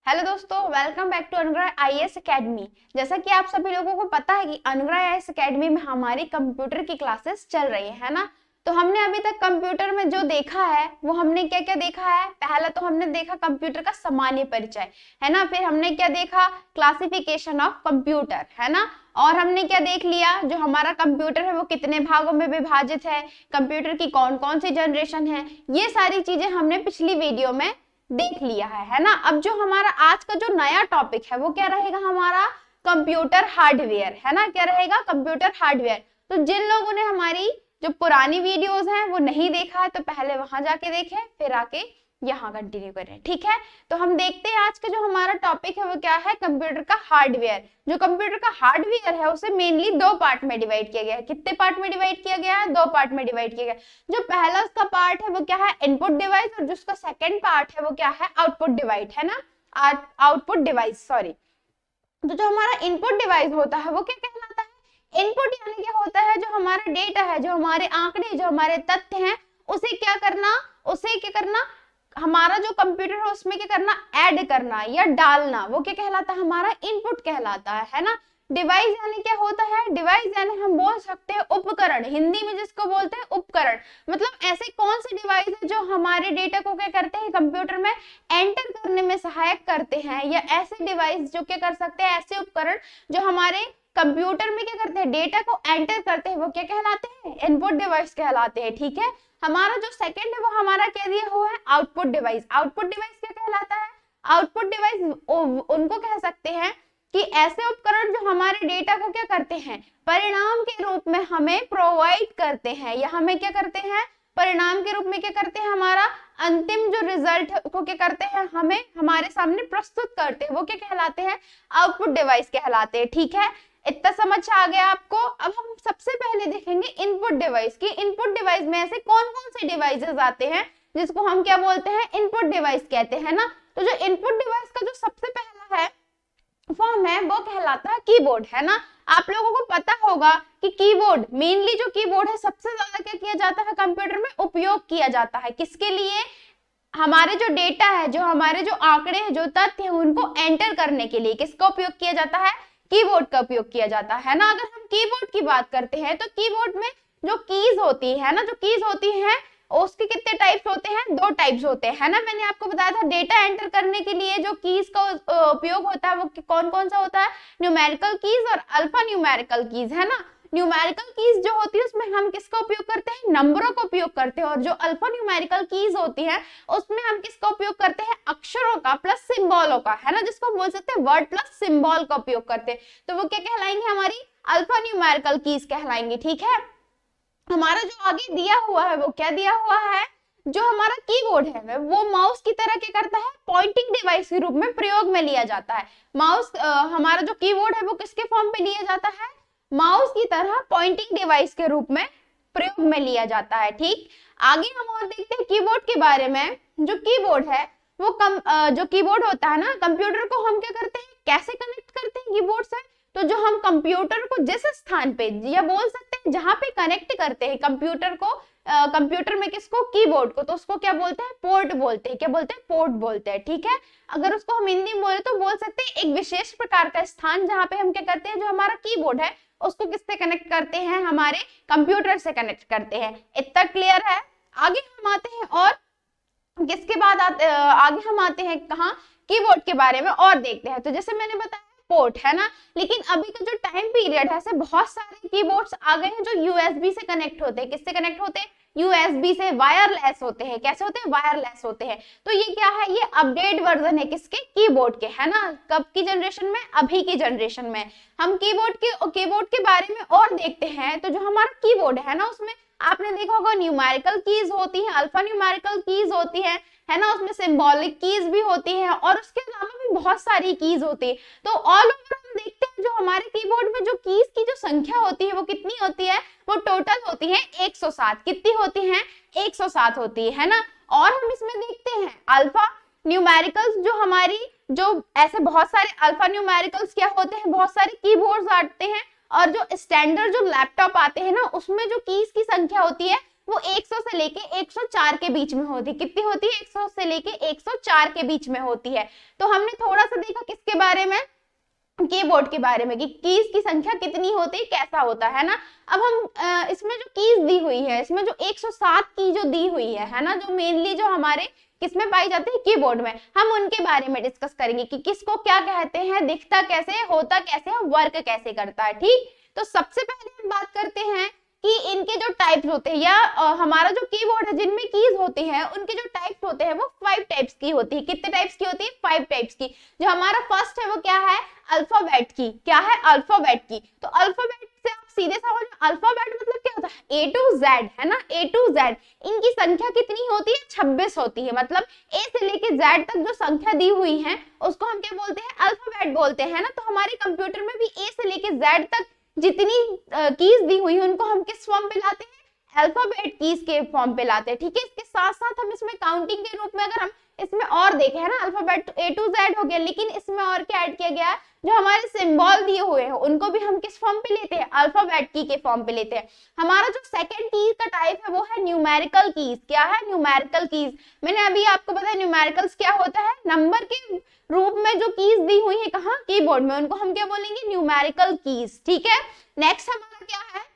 Hello दोस्तों, welcome back to अनुग्रह IAS academy. जैसा कि आप सभी लोगों को पता है कि अनुग्रह आईएएस एकेडमी में हमारी कंप्यूटर की क्लासेस चल रही है ना। तो हमने अभी तक कंप्यूटर में जो देखा है वो हमने क्या क्या देखा है। पहला तो हमने देखा कंप्यूटर का सामान्य परिचय, है ना। फिर हमने क्या देखा, क्लासिफिकेशन ऑफ कंप्यूटर, है ना। और हमने क्या देख लिया, जो हमारा कंप्यूटर है वो कितने भागों में विभाजित है, कंप्यूटर की कौन कौन सी जनरेशन है, ये सारी चीजें हमने पिछली वीडियो में देख लिया है ना। अब जो हमारा आज का जो नया टॉपिक है वो क्या रहेगा, हमारा कंप्यूटर हार्डवेयर, है ना। क्या रहेगा, कंप्यूटर हार्डवेयर। तो जिन लोगों ने हमारी जो पुरानी वीडियोस हैं वो नहीं देखा है तो पहले वहां जाके देखें, फिर आके यहाँ कंटिन्यू करें, ठीक है। तो हम देखते हैं आज का जो हमारा टॉपिक है वो क्या है, कंप्यूटर का हार्डवेयर। जो कंप्यूटर का हार्डवेयर है उसे मेनली दो पार्ट में डिवाइड किया गया है। कितने पार्ट में डिवाइड किया गया है, दो पार्ट में डिवाइड किया गया है। जो पहला उसका पार्ट है वो क्या है, इनपुट डिवाइस, और जो उसका सेकंड पार्ट है वो क्या है, आउटपुट डिवाइस, है ना। Output device, sorry. तो जो हमारा इनपुट डिवाइस होता है वो क्या कहलाता है, इनपुट यानी क्या होता है, जो हमारा डेटा है, जो हमारे आंकड़े, जो हमारे तथ्य हैं, उसे क्या करना, उसे क्या करना, हमारा जो कंप्यूटर है उसमें क्या करना, ऐड करना या डालना, वो क्या कहलाता है, हमारा इनपुट कहलाता है ना। डिवाइस यानी क्या होता है, डिवाइस यानी हम बोल सकते हैं उपकरण, हिंदी में जिसको बोलते हैं उपकरण। मतलब ऐसे कौन से डिवाइस है जो हमारे डेटा को क्या करते हैं, कंप्यूटर में एंटर करने में सहायक करते हैं, या ऐसे डिवाइस जो क्या कर सकते हैं, ऐसे उपकरण जो हमारे कंप्यूटर में क्या करते हैं, डेटा को एंटर करते हैं, वो क्या कहलाते हैं, इनपुट डिवाइस कहलाते हैं, ठीक है। हमारा जो सेकंड है वो हमारा क्या दिया हुआ है, आउटपुट डिवाइस। आउटपुट डिवाइस क्या कहलाता है, आउटपुट डिवाइस उनको कह सकते हैं कि ऐसे उपकरण जो हमारे डेटा को क्या करते हैं, परिणाम के रूप में हमें प्रोवाइड करते हैं, या हमें क्या करते हैं, परिणाम के रूप में क्या करते हैं, हमारा अंतिम जो रिजल्ट को क्या करते हैं, हमें हमारे सामने प्रस्तुत करते हैं, वो क्या कहलाते हैं, आउटपुट डिवाइस कहलाते हैं, ठीक है। इतना समझ आ गया आपको। अब हम सबसे पहले देखेंगे इनपुट डिवाइस की। इनपुट डिवाइस में ऐसे कौन कौन से डिवाइसेस आते हैं जिसको हम क्या बोलते हैं, इनपुट डिवाइस कहते हैं ना। तो जो इनपुट डिवाइस का जो सबसे पहला है फॉर्म है वो कहलाता है कीबोर्ड, है ना। आप लोगों को पता होगा कि कीबोर्ड, मेनली जो कीबोर्ड है सबसे ज्यादा क्या किया जाता है, कंप्यूटर में उपयोग किया जाता है, किसके लिए, हमारे जो डेटा है, जो हमारे जो आंकड़े हैं, जो तथ्य हैं, उनको एंटर करने के लिए किसका उपयोग किया जाता है, कीबोर्ड का उपयोग किया जाता है ना। अगर हम कीबोर्ड की बात करते हैं तो कीबोर्ड में जो कीज होती है ना, जो कीज होती है उसके कितने टाइप्स होते हैं, दो टाइप्स होते हैं, है ना। मैंने आपको बताया था डेटा एंटर करने के लिए जो कीज का उपयोग होता है वो कौन कौन सा होता है, न्यूमेरिकल कीज और अल्फा न्यूमेरिकल कीज, है ना। न्यूमेरिकल कीज जो होती है उसमें हम किसका उपयोग करते हैं, नंबरों का उपयोग करते हैं, और जो अल्फा न्यूमेरिकल कीज होती है उसमें हम किसका उपयोग करते हैं, अक्षरों का प्लस सिंबलों का, है ना, जिसको हम बोल सकते हैं वर्ड प्लस सिंबल का उपयोग करते हैं। तो वो क्या कहलाएंगे, हमारी अल्फा न्यूमेरिकल कीज कहलाएंगे, ठीक है। हमारा जो आगे दिया हुआ है वो क्या दिया हुआ है, जो हमारा कीबोर्ड है वो माउस की तरह क्या करता है, पॉइंटिंग डिवाइस के रूप में प्रयोग में लिया जाता है। माउस हमारा जो कीबोर्ड है वो किसके फॉर्म पे लिया जाता है, माउस की तरह पॉइंटिंग डिवाइस के रूप में प्रयोग में लिया जाता है, ठीक। आगे हम और देखते हैं कीबोर्ड के बारे में। जो कीबोर्ड है वो जो कीबोर्ड होता है ना, कंप्यूटर को हम क्या करते हैं, कैसे कनेक्ट करते हैं कीबोर्ड से। तो जो हम कंप्यूटर को जिस स्थान पे, या बोल सकते हैं जहां पे कनेक्ट करते हैं कंप्यूटर को, कंप्यूटर में किसको, कीबोर्ड को, तो उसको क्या बोलते हैं, पोर्ट बोलते हैं। क्या बोलते हैं, पोर्ट बोलते हैं, ठीक है। अगर उसको हम हिंदी में बोले तो बोल सकते हैं एक विशेष प्रकार का स्थान जहां पे हम क्या करते हैं, जो हमारा कीबोर्ड है उसको किससे कनेक्ट करते हैं, हमारे कंप्यूटर से कनेक्ट करते हैं। इतना क्लियर है। आगे हम आते हैं और किसके बाद आगे हम आते हैं कहाँ, कीबोर्ड के बारे में और देखते हैं। तो जैसे मैंने बताया पोर्ट, है ना। लेकिन अभी का जो टाइम पीरियड है ऐसे बहुत सारे कीबोर्ड्स आ गए हैं जो यूएसबी से कनेक्ट होते हैं। किससे कनेक्ट होते हैं, यूएसबी से, वायरलेस होते हैं। कैसे होते हैं, वायरलेस होते हैं। तो ये क्या है, ये अपडेट वर्जन है किसके, कीबोर्ड के, है ना। कब की जनरेशन में, अभी की जनरेशन में। हम कीबोर्ड के बारे में और देखते हैं। तो जो हमारा कीबोर्ड है ना उसमें आपने देखा होगा न्यूमेरिकल कीज होती है, अल्फा न्यूमेरिकल कीज होती है ना, उसमें सिंबॉलिक कीज भी होती है, और उसके अलावा भी बहुत सारी कीज होती है। तो ऑल ओवर हम देखते हैं जो हमारे कीबोर्ड में जो कीज की जो संख्या होती है वो कितनी होती है, वो टोटल होती है 107। कितनी होती है, 107 होती है ना। और हम इसमें देखते हैं अल्फा न्यूमेरिकल्स, जो हमारी जो ऐसे बहुत सारे अल्फा न्यूमेरिकल्स क्या होते हैं, बहुत सारे कीबोर्ड्स आते हैं, और जो स्टैंडर्ड जो लैपटॉप आते हैं ना उसमें जो कीज की संख्या होती है वो 100 से लेके 104 के बीच में होती है। कितनी होती है? 100 से लेके 104 के बीच में होती है। तो हमने थोड़ा सा देखा किसके बारे में, कीबोर्ड के बारे में, कि कीज की संख्या कितनी होती है, कैसा होता है ना। अब हम इसमें जो कीज दी हुई है, इसमें जो 107 की जो दी हुई है ना, जो मेनली जो हमारे किसमें पाई जाती है? कीबोर्ड में। हम उनके बारे में डिस्कस करेंगे कि किसको क्या कहते हैं, दिखता कैसे, होता कैसे है, वर्क कैसे करता है। ठीक, तो सबसे पहले हम बात करते हैं कि इनके जो टाइप्स होते हैं, या हमारा जो कीबोर्ड है जिनमें कीज होती है, उनके जो टाइप्स होते हैं वो 5 टाइप्स की होती है। कितने टाइप्स की होती है? 5 टाइप्स की। जो हमारा फर्स्ट है वो क्या है? अल्फाबेट की। क्या है? अल्फाबेट की। तो अल्फाबेट से आप सीधे समझ, अल्फाबेट मतलब क्या होता है? A to Z, है ना, A to Z। इनकी संख्या कितनी होती है? 26 होती है। मतलब A से लेके Z तक जो संख्या दी हुई है उसको हम क्या बोलते हैं? अल्फाबेट बोलते हैं ना। तो हमारे कंप्यूटर में भी A से लेके Z तक जितनी कीज दी हुई है उनको हम किस फॉर्म पे लाते हैं? अल्फाबेट कीज के फॉर्म पे लाते हैं। ठीक है, इसके साथ साथ हम इसमें काउंटिंग के रूप में अगर हम इसमें और देखें, है ना, अल्फाबेट A to Z हो गया, लेकिन इसमें और क्या ऐड किया गया है? जो हमारे सिंबल दिए हुए हैं उनको भी हम किस फॉर्म पे लेते हैं? अल्फाबेट की के फॉर्म पे लेते हैं। हमारा जो सेकंड की का टाइप है वो है न्यूमेरिकल कीज। क्या है? Numerical keys. मैंने अभी आपको बताया न्यूमेरिकल्स क्या होता है? नंबर के रूप में जो कीज दी हुई है, कहाँ? कीबोर्ड में, उनको हम क्या बोलेंगे? Numerical keys. ठीक है, नेक्स्ट हमारा क्या है?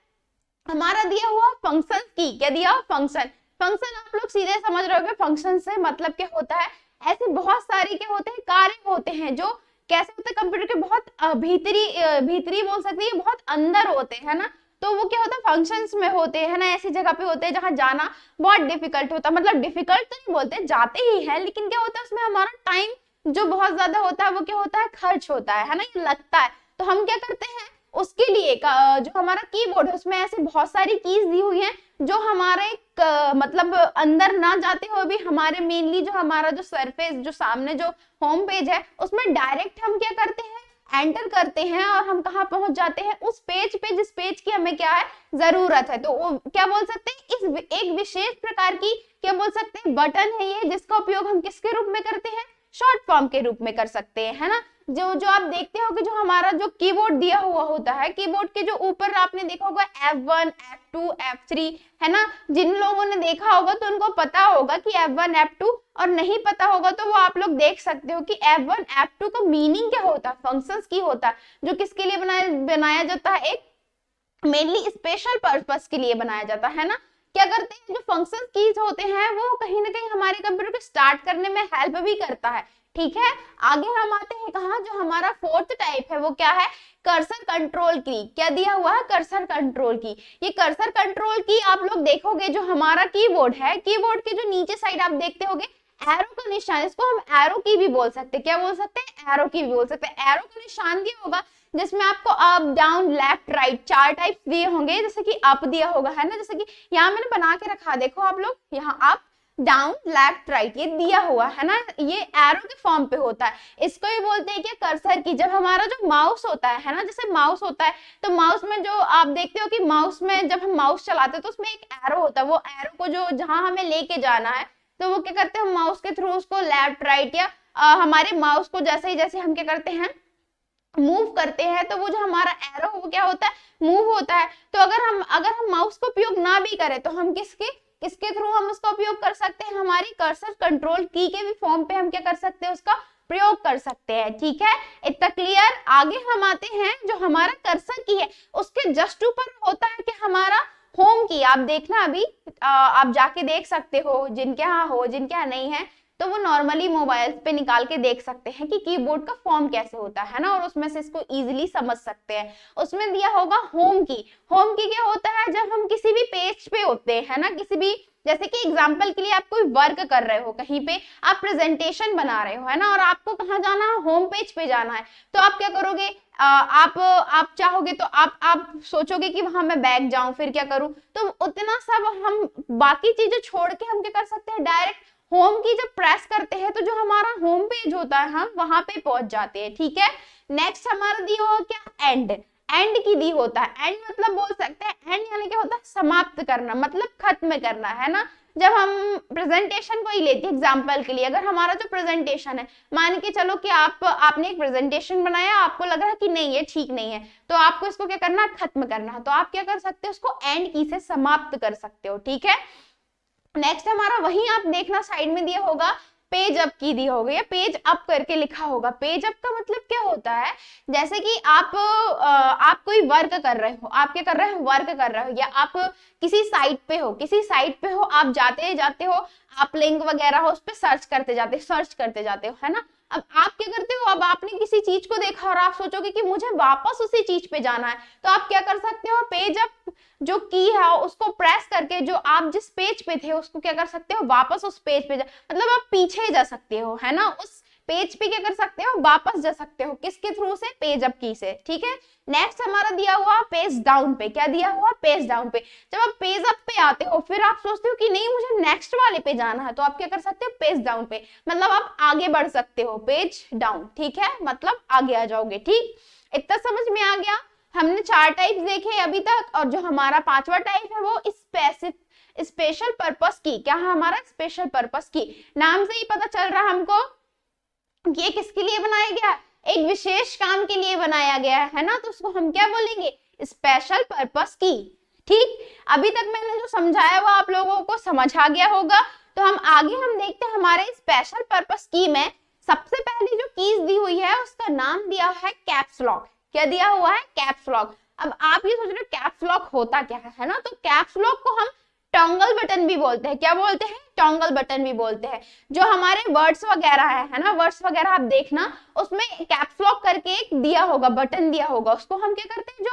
हमारा दिया हुआ फंक्शन की। क्या दिया? फंक्शन। फंक्शन आप लोग सीधे समझ रहे होंगे फंक्शन से मतलब क्या होता है। ऐसे बहुत सारे क्या होते हैं? कार्य होते हैं जो कैसे होते हैं? कंप्यूटर के बहुत भीतरी बोल सकते हैं, बहुत अंदर होते हैं ना। तो वो क्या होता है? फंक्शंस में होते हैं ना, ऐसी जगह पे होते हैं जहां जाना बहुत डिफिकल्ट होता है। मतलब डिफिकल्ट तो नहीं बोलते, जाते ही है, लेकिन क्या होता है उसमें हमारा टाइम जो बहुत ज्यादा होता है वो क्या होता है? खर्च होता है ना, ये लगता है। तो हम क्या करते हैं उसके लिए जो हमारा कीबोर्ड है उसमें ऐसे बहुत सारी कीज दी हुई हैं जो हमारे मतलब अंदर ना जाते हुए भी हमारे मेनली जो हमारा जो सरफेस, जो सामने जो होम पेज है उसमें डायरेक्ट हम क्या करते हैं? एंटर करते हैं और हम कहाँ पहुंच जाते हैं? उस पेज पे जिस पेज की हमें क्या है? जरूरत है। तो वो क्या बोल सकते हैं? इस एक विशेष प्रकार की क्या बोल सकते हैं? बटन है ये, जिसका उपयोग हम किसके रूप में करते हैं? शॉर्ट फॉर्म के रूप में कर सकते हैं, है ना। जो आप देखते हो कि जो हमारा जो कीबोर्ड दिया हुआ होता है, कीबोर्ड के जो ऊपर आपने देखा होगा F1, F2, F3, है ना। जिन लोगों ने देखा होगा तो उनको पता होगा कि F1, F2, और नहीं पता होगा तो वो आप लोग देख सकते हो कि F1, F2 का मीनिंग क्या होता है? फंक्शंस की होता है, जो किसके लिए बनाया जाता है? एक मेनली स्पेशल पर्पस के लिए बनाया जाता है ना। क्या करते हैं? जो फंक्शन कीज होते हैं वो कहीं ना कहीं हमारे कंप्यूटर को स्टार्ट करने में हेल्प भी करता है। ठीक है, आगे हम आते हैं कहाँ? जो हमारा फोर्थ टाइप है वो क्या है? कर्सर कंट्रोल की। क्या दिया हुआ है? कर्सर कंट्रोल की। ये कर्सर कंट्रोल की आप लोग देखोगे जो हमारा कीबोर्ड है, कीबोर्ड के जो नीचे साइड आप देखते होगे एरो का निशान, इसको हम एरो की भी बोल सकते हैं। क्या बोल सकते हैं? एरो की भी बोल सकते हैं। एरो का निशान दिया होगा जिसमें आपको up, down, left, right 4 types दिए होंगे। जैसे कि अप दिया होगा, है ना, जैसे कि यहाँ मैंने बना के रखा, देखो आप लोग, यहाँ अप, डाउन, लेफ्ट, राइट, ये दिया हुआ है ना, ये एरो के फॉर्म पे होता है। इसको ही बोलते हैं क्या? कर्सर की। जब हमारा जो माउस होता है ना, जैसे माउस होता है तो माउस में जो आप देखते हो कि माउस में जब हम माउस चलाते हैं तो उसमें एक एरो होता है। वो एरो को जो जहां हमें लेके जाना है तो वो क्या करते हैं? हम माउस के थ्रू उसको लेफ्ट, राइट, या हमारे माउस को जैसे हम क्या करते हैं? मूव करते हैं, तो वो जो हमारा एरो वो क्या होता है? मूव होता है। तो अगर हम माउस का उपयोग ना भी करें तो हम किसके थ्रू हम उसका उपयोग कर सकते हैं? हमारी कर्सर कंट्रोल की के भी फॉर्म पे हम क्या कर सकते हैं? उसका प्रयोग कर सकते हैं। ठीक है, इतना क्लियर। आगे हम आते हैं, जो हमारा कर्सर की है उसके जस्ट ऊपर होता है कि हमारा होम की। आप देखना अभी आप जाके देख सकते हो, जिनके यहाँ हो, जिनके यहाँ नहीं है तो वो नॉर्मली मोबाइल पे निकाल के देख सकते हैं कि कीबोर्ड का फॉर्म कैसे होता है ना, और उसमें से इसको इजीली समझ सकते हैं। उसमें दिया होगा होम की। होम की क्या होता है? जब हम किसी भी पेज पे होते हैं ना, किसी भी, जैसे कि एग्जांपल के लिए आप कोई वर्क कर रहे हो, कहीं पे आप प्रेजेंटेशन बना रहे हो, है ना, और आपको कहाँ जाना है? होम पेज पे जाना है। तो आप क्या करोगे? आप चाहोगे तो आप सोचोगे कि वहां मैं बैक जाऊं, फिर क्या करूं? तो उतना सब हम बाकी चीजें छोड़ के हम क्या कर सकते हैं? डायरेक्ट होम की जब प्रेस करते हैं तो जो हमारा होम पेज होता है हम वहां पे पहुंच जाते हैं। ठीक है, नेक्स्ट हमारा दी होगा क्या? एंड। एंड की दी होता है। एंड मतलब बोल सकते हैं, एंड यानी क्या होता है? समाप्त करना, मतलब खत्म करना, है ना। जब हम प्रेजेंटेशन को ही लेते हैं एग्जांपल के लिए, अगर हमारा जो प्रेजेंटेशन है, मान के चलो कि आपने एक प्रेजेंटेशन बनाया, आपको लग रहा है कि नहीं ये ठीक नहीं है, तो आपको इसको क्या करना, खत्म करना, तो आप क्या कर सकते हो, उसको एंड की से समाप्त कर सकते हो, ठीक है। नेक्स्ट हमारा वही आप देखना साइड में दिया होगा पेज अप की दी होगी या पेज अप करके लिखा होगा। पेज अप का मतलब क्या होता है, जैसे कि आप कोई वर्क कर रहे हो, आप क्या कर रहे हो, वर्क कर रहे हो, या आप किसी साइट पे हो, आप जाते हो, आप लिंक वगैरह हो उस पर सर्च करते जाते हो, है ना। अब आप क्या करते हो, अब आपने किसी चीज को देखा और आप सोचोगे कि मुझे वापस उसी चीज पे जाना है, तो आप क्या कर सकते हो, पेज अप जो की है उसको प्रेस करके जो आप जिस पेज पे थे उसको क्या कर सकते हो, वापस उस पेज पे मतलब आप पीछे जा सकते हो, है ना, उस पेज पे क्या कर सकते हो, वापस जा सकते हो, किसके थ्रू से, पेज अप की से, ठीक है। नेक्स्ट हमारा दिया हुआ पेज डाउन पे, क्या दिया हुआ, पेज डाउन पे। जब आप पेज अप पे आते हो फिर आप सोचते हो कि नहीं मुझे नेक्स्ट वाले पे जाना है, तो आप क्या कर सकते हो, पेज डाउन पे, मतलब आप आगे बढ़ सकते हो, पेज डाउन, ठीक है, मतलब आगे आ जाओगे, ठीक। इतना समझ में आ गया। हमने 4 टाइप्स देखे अभी तक, और जो हमारा 5वां टाइप है वो स्पेशल पर्पस की। क्या है हमारा, स्पेशल पर्पस की। नाम से ही पता चल रहा हमको कि ये किसके लिए बनाया गया, एक विशेष काम के लिए बनाया गया है ना, तो उसको हम क्या बोलेंगे, स्पेशल पर्पस की, ठीक। अभी तक मैंने जो समझाया वो आप लोगों को समझ आ गया होगा। तो हम देखते हैं हमारे स्पेशल पर्पस की में सबसे पहले जो कीज दी हुई है उसका नाम दिया है कैप्स लॉक। क्या दिया हुआ है, कैप्स लॉक। अब आप ये सोच रहे हो कैप्स लॉक होता क्या है ना, तो कैप्स लॉक को हम टॉगल बटन भी बोलते हैं। क्या बोलते हैं, टॉगल बटन भी बोलते हैं। जो हमारे वर्ड्स वगैरह है ना, वर्ड्स वगैरह आप देखना उसमें कैप्स लॉक करके एक दिया होगा, बटन दिया होगा, उसको हम क्या करते हैं, जो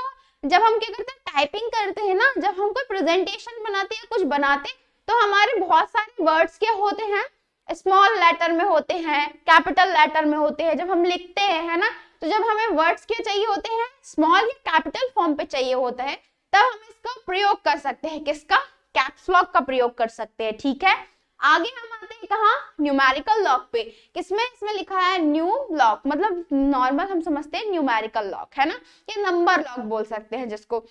जब हम क्या करते हैं टाइपिंग करते हैं ना, जब हम कोई प्रेजेंटेशन बनाते हैं कुछ बनाते, तो हमारे बहुत सारे वर्ड्स क्या होते हैं, स्मॉल लेटर में होते हैं, कैपिटल लेटर में होते हैं। जब हम लिखते हैं, है ना, तो जब हमें वर्ड्स क्या चाहिए होते हैं, स्मॉल या कैपिटल फॉर्म पे चाहिए होता है, तब हम इसका प्रयोग कर सकते हैं, किसका, कैप्स लॉक का प्रयोग कर सकते हैं, ठीक है। आगे हम आते हैं कहाँ, न्यूमेरिकल लॉक पे। किसमें, इसमें लिखा है न्यू लॉक, मतलब नॉर्मल हम समझते हैं न्यूमेरिकल लॉक, है ना, ये नंबर लॉक बोल सकते हैं जिसको।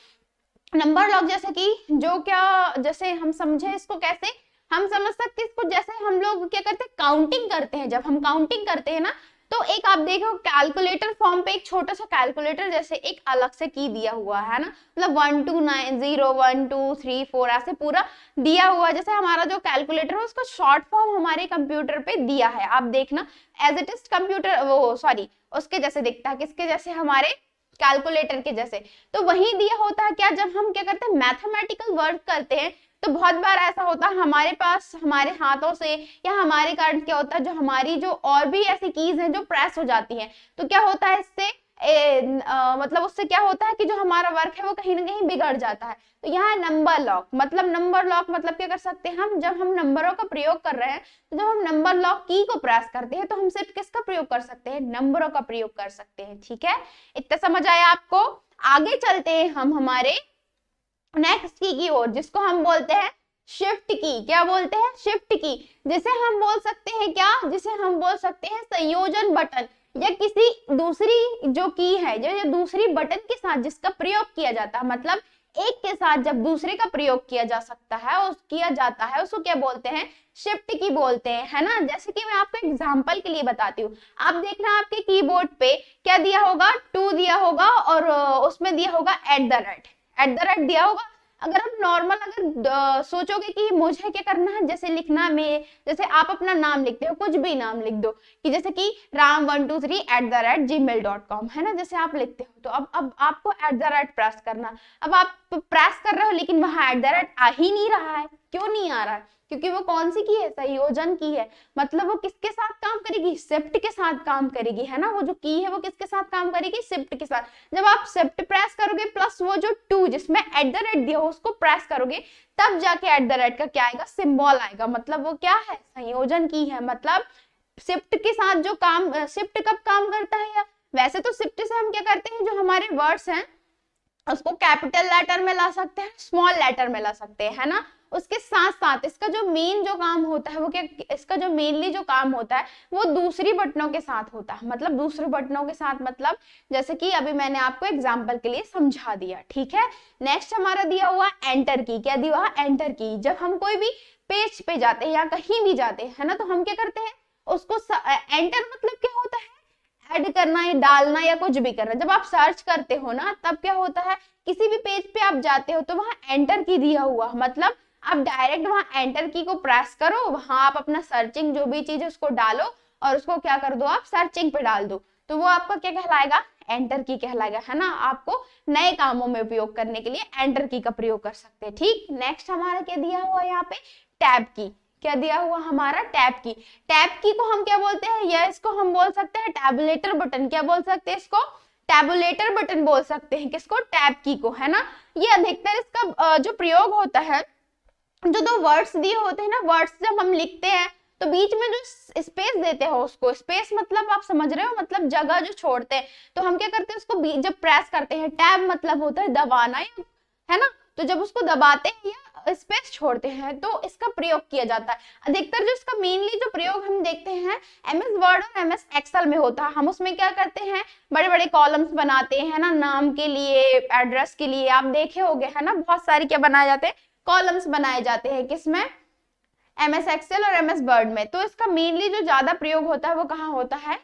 नंबर लॉक जैसे कि जो क्या, जैसे हम समझे इसको कैसे, हम समझ सकते हैं इसको, जैसे हम लोग क्या करते हैं, काउंटिंग करते हैं। जब हम काउंटिंग करते हैं ना, तो एक आप देखो कैलकुलेटर फॉर्म पे एक छोटा सा कैलकुलेटर जैसे एक अलग से की दिया हुआ है ना, मतलब 1 2 9 0 1 2 3 4 ऐसे पूरा दिया हुआ। जैसे हमारा जो कैलकुलेटर है उसका शॉर्ट फॉर्म हमारे कंप्यूटर पे दिया है, आप देखना एज इट इज कंप्यूटर, वो सॉरी उसके जैसे दिखता है, किसके जैसे, हमारे कैलकुलेटर के जैसे। तो वही दिया होता है क्या, जब हम क्या करते हैं मैथमेटिकल वर्क करते हैं, तो बहुत बार ऐसा होता है हमारे पास हमारे हाथों से या हमारे कारण क्या होता है, जो हमारी जो और भी ऐसी कीज हैं जो प्रेस हो जाती हैं, तो क्या होता है इससे मतलब उससे क्या होता है कि जो हमारा वर्क है वो कहीं ना कहीं बिगड़ जाता है। तो यहाँ नंबर लॉक, मतलब नंबर लॉक मतलब क्या कर सकते हैं हम, जब हम नंबरों का प्रयोग कर रहे हैं, तो जब हम नंबर लॉक की को प्रेस करते हैं तो हम सिर्फ किसका प्रयोग कर सकते हैं, नंबरों का प्रयोग कर सकते हैं, ठीक है। इतना समझ आया आपको। आगे चलते हैं हम हमारे नेक्स्ट की ओर, जिसको हम बोलते हैं शिफ्ट की। क्या बोलते हैं, शिफ्ट की। जिसे हम बोल सकते हैं क्या, जिसे हम बोल सकते हैं संयोजन बटन, या किसी दूसरी जो की है, जो दूसरी बटन के साथ जिसका प्रयोग किया जाता है, मतलब एक के साथ जब दूसरे का प्रयोग किया जा सकता है, किया जाता है, उसको क्या बोलते हैं, शिफ्ट की बोलते हैं, है ना। जैसे कि मैं आपको एग्जांपल के लिए बताती हूँ, आप देखना आपके कीबोर्ड पे क्या दिया होगा, 2 दिया होगा और उसमें दिया होगा एट द रेट दिया होगा। अगर हम नॉर्मल अगर सोचोगे कि मुझे क्या करना है, जैसे लिखना में, जैसे आप अपना नाम लिखते हो, कुछ भी नाम लिख दो, कि जैसे कि ram123@gmail.com, है ना, जैसे आप लिखते हो, तो अब आपको @ प्रेस करना। अब आप प्रेस कर रहे हो लेकिन वहां @ आ ही नहीं रहा है। क्यों नहीं आ रहा है, क्योंकि वो कौन सी की है, संयोजन की है, मतलब वो किसके साथ काम करेगी, शिफ्ट के साथ काम करेगी, है ना। वो जो की है वो किसके साथ काम करेगी, शिफ्ट के साथ। जब आप शिफ्ट प्रेस करोगे प्लस वो जो 2 जिसमें @ दिया हो उसको प्रेस करोगे, तब जाके @ का क्या आएगा, सिंबल आएगा, मतलब वो क्या है, संयोजन की है। मतलब शिफ्ट के साथ जो काम, शिफ्ट कब काम करता है, या वैसे तो शिफ्ट से हम क्या करते हैं, जो हमारे वर्ड्स हैं उसको कैपिटल लेटर में ला सकते हैं, स्मॉल लेटर में ला सकते हैं, है ना। उसके साथ साथ इसका जो मेन जो काम होता है वो क्या, इसका जो मेनली जो काम होता है वो दूसरी बटनों के साथ होता है। मतलब दूसरे बटनों के साथ मतलब जैसे कि अभी मैंने आपको एग्जांपल के लिए समझा दिया, ठीक है। नेक्स्ट हमारा दिया हुआ एंटर की। क्या दिया हुआ, एंटर की। जब हम कोई भी पेज पे जाते हैं या कहीं भी जाते हैं, है ना, तो हम क्या करते हैं उसको एंटर मतलब क्या होता है, ऐड करना या डालना या कुछ भी करना। जब आप सर्च करते हो ना तब क्या होता है, किसी भी पेज पे आप जाते हो तो वहां एंटर की दिया हुआ, मतलब आप डायरेक्ट वहां एंटर की को प्रेस करो, वहां आप अपना सर्चिंग जो भी चीज है उसको डालो और उसको क्या कर दो, आप सर्चिंग पे डाल दो, तो वो आपका क्या कहलाएगा, एंटर की कहलाएगा, है ना। आपको नए कामों में उपयोग करने के लिए एंटर की का प्रयोग कर सकते हैं, ठीक। नेक्स्ट हमारा क्या दिया हुआ यहाँ पे, टैब की। क्या दिया हुआ हमारा, टैब की। टैब की को हम क्या बोलते हैं, या इसको हम बोल सकते हैं टैबुलेटर बटन। क्या बोल सकते हैं इसको, टैबुलेटर बटन बोल सकते हैं किसको, टैब की को, है ना। ये अधिकतर इसका जो प्रयोग होता है, जो दो वर्ड्स दिए होते हैं ना, वर्ड्स जब हम लिखते हैं तो बीच में जो स्पेस देते हो उसको, स्पेस मतलब आप समझ रहे हो, मतलब जगह जो छोड़ते हैं, तो हम क्या करते हैं उसको जब प्रेस करते हैं, टैब मतलब होता है दबाना, है ना, तो जब उसको दबाते हैं या स्पेस छोड़ते हैं तो इसका प्रयोग किया जाता है। अधिकतर जो इसका मेनली जो प्रयोग हम देखते हैं एमएस वर्ड और एमएस एक्सेल में होता है। हम उसमें क्या करते हैं, बड़े बड़े कॉलम्स बनाते हैं ना, नाम के लिए, एड्रेस के लिए, आप देखे होंगे, है ना, बहुत सारी क्या बनाए जाते हैं, कॉलम्स बनाए जाते हैं, किसमें, एमएस एक्सेल और एमएस वर्ड में। तो इसका मेनली जो ज्यादा प्रयोग होता है वो कहाँ होता है,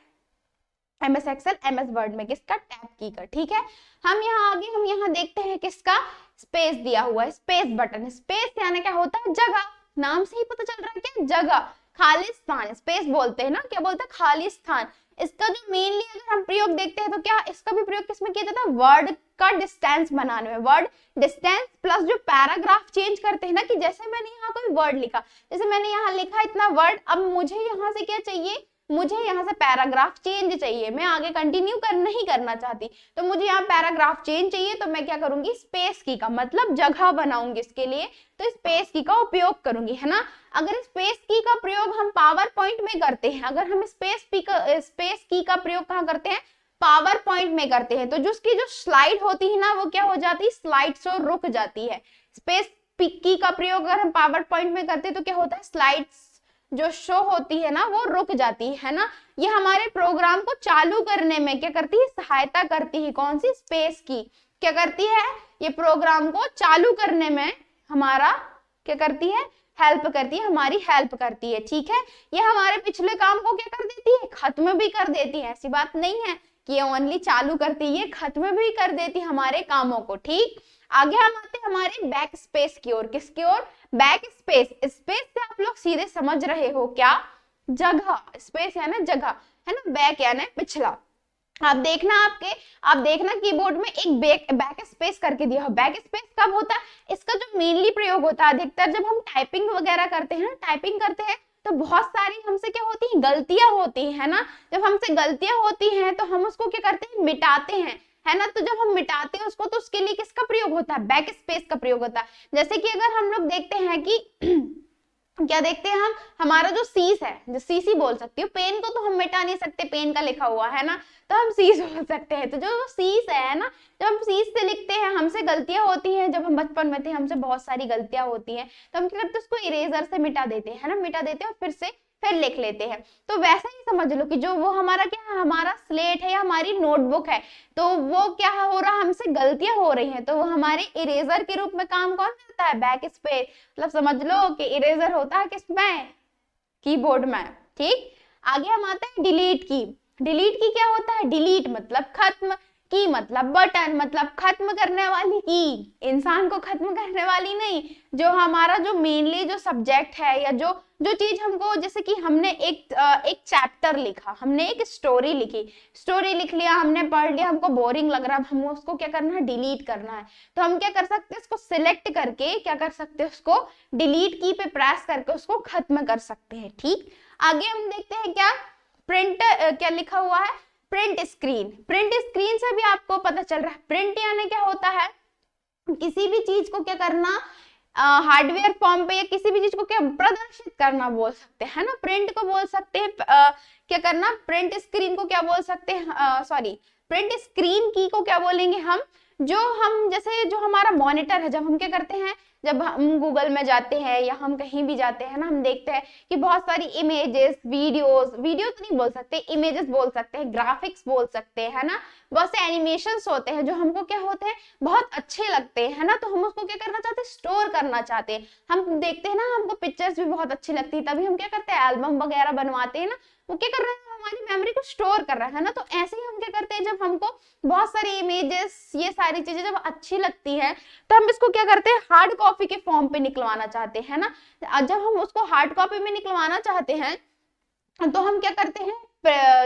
एमएस एक्सेल एमएस वर्ड में, किसका, टैब की का, ठीक है। हम यहाँ आगे हम यहाँ देखते हैं किसका, स्पेस दिया हुआ है, स्पेस बटन। स्पेस यानी क्या होता है, जगह, नाम से ही पता चल रहा है क्या, जगह, खाली स्थान, स्पेस बोलते हैं ना, क्या बोलते हैं, खाली स्थान। इसका जो मेनली अगर हम प्रयोग देखते हैं तो क्या इसका भी प्रयोग किसमें किया जाता है, वर्ड का डिस्टेंस बनाने में। वर्ड डिस्टेंस प्लस जो पैराग्राफ चेंज करते हैं ना, कि जैसे मैंने यहाँ कोई वर्ड लिखा, जैसे मैंने यहाँ लिखा इतना वर्ड, अब मुझे यहाँ से क्या चाहिए, मुझे यहाँ से पैराग्राफ चेंज चाहिए, मैं आगे कंटिन्यू नहीं करना चाहती, तो मुझे यहाँ पैराग्राफ चेंज चाहिए, तो मैं क्या करूंगी, स्पेस की का मतलब जगह बनाऊंगी इसके लिए, तो स्पेस की का उपयोग करूंगी, है ना। अगर स्पेस की का प्रयोग हम पावर पॉइंट में करते हैं, अगर हम स्पेस की का प्रयोग कहाँ करते हैं, पावर पॉइंट में करते हैं, तो जो उसकी जो स्लाइड होती है ना वो क्या हो जाती है, स्लाइड से रुक जाती है। स्पेस की का प्रयोग अगर हम पावर पॉइंट में करते हैं तो क्या होता है, स्लाइड्स जो शो होती है ना वो रुक जाती है ना। ये हमारे प्रोग्राम को चालू करने में क्या करती है, सहायता करती है, कौन सी, स्पेस की। क्या करती है, ये प्रोग्राम को चालू करने में हमारा क्या करती है, हेल्प करती है, हमारी हेल्प करती है, ठीक है। ये हमारे पिछले काम को क्या कर देती है, खत्म भी कर देती है। ऐसी बात नहीं है कि ये ओनली चालू करती है, ये खत्म भी कर देती है हमारे कामों को, ठीक। आगे हम आते हैं हमारे बैक स्पेस की ओर। किसकी ओर, बैक स्पेस। स्पेस से आप लोग सीधे समझ रहे हो क्या, जगह, स्पेस यानी जगह, है ना, बैक यानी पिछला। आप देखना कीबोर्ड में एक बैक स्पेस करके दिया हो। बैक स्पेस कब होता है, इसका जो मेनली प्रयोग होता है अधिकतर जब हम टाइपिंग वगैरह करते हैं, टाइपिंग करते हैं तो बहुत सारी हमसे क्या होती है, गलतियां होती है ना। जब हमसे गलतियां होती हैं तो हम उसको क्या करते हैं, मिटाते हैं, है ना। तो जब हम मिटाते हैं उसको तो उसके लिए किसका प्रयोग होता है, बैक स्पेस का प्रयोग होता है। जैसे कि अगर हम लोग देखते हैं कि क्या देखते हैं हम, हमारा जो सीस है, जो सीसी बोल सकती हूँ, पेन को तो हम मिटा नहीं सकते, पेन का लिखा हुआ है ना, तो हम सीस बोल सकते हैं। तो जो सीस है ना, जब हम सीस से लिखते हैं हमसे गलतियां होती हैं, जब हम बचपन में थे हमसे बहुत सारी गलतियां होती हैं, तो हम क्या करते हैं उसको इरेजर से मिटा देते हैं, है ना, मिटा देते हैं और फिर लिख लेते हैं। तो वैसा ही समझ लो कि जो वो हमारा क्या है, हमारा स्लेट है या हमारी नोटबुक है, तो वो क्या हो रहा, हमसे गलतियां हो रही हैं, तो वो हमारे इरेजर के रूप में काम कौन करता है, बैक स्पेस। मतलब समझ लो कि इरेजर होता है किसमें, कीबोर्ड में, ठीक। आगे हम आते हैं डिलीट की। डिलीट की क्या होता है, डिलीट मतलब खत्म, की मतलब बटन, मतलब खत्म करने वाली की, इंसान को खत्म करने वाली नहीं। जो हमारा जो मेनली जो सब्जेक्ट है या जो चीज हमको, जैसे कि हमने एक चैप्टर लिखा, हमने एक स्टोरी लिख लिया, हमने पढ़ लिया, हमको बोरिंग लग रहा है, हम उसको क्या करना है, डिलीट करना है। तो हम क्या कर सकते हैं, इसको सिलेक्ट करके क्या कर सकते हैं, उसको डिलीट की पे प्रेस करके उसको खत्म कर सकते हैं, ठीक। आगे हम देखते हैं क्या, प्रिंट क्या लिखा हुआ है, प्रिंट स्क्रीन। प्रिंट स्क्रीन से भी आपको पता चल रहा है, प्रिंट यानी क्या होता है, किसी भी चीज को क्या करना, हार्डवेयर फॉर्म पे या किसी भी चीज को क्या प्रदर्शित करना बोल सकते हैं, है ना। प्रिंट को बोल सकते हैं क्या करना, प्रिंट स्क्रीन को क्या बोल सकते हैं, सॉरी, प्रिंट स्क्रीन की को क्या बोलेंगे हम, जो हम जैसे जो हमारा मॉनिटर है, जब हम क्या करते हैं, जब हम गूगल में जाते हैं या हम कहीं भी जाते हैं ना, हम देखते हैं कि बहुत सारी इमेजेस, वीडियो तो नहीं बोल सकते, इमेजेस बोल सकते हैं, ग्राफिक्स बोल सकते हैं, है ना, बहुत से एनिमेशंस होते हैं जो हमको क्या होते हैं, बहुत अच्छे लगते हैं, है ना, तो हम उसको क्या करना चाहते हैं, स्टोर करना चाहते हैं। हम देखते हैं ना, हमको पिक्चर्स भी बहुत अच्छी लगती है, तभी हम क्या करते हैं, एल्बम वगैरह बनवाते हैं ना, वो क्या कर रहे हैं, हमारी मेमोरी को स्टोर कर रहा है ना। तो ऐसे ही हम क्या करते हैं, जब हमको बहुत सारी इमेजेस, ये सारी चीजें जब अच्छी लगती है, तो हम इसको क्या करते हैं, हार्ड कॉपी के फॉर्म पे निकलवाना चाहते हैं ना। जब हम उसको हार्ड कॉपी में निकलवाना चाहते हैं, तो हम क्या करते हैं,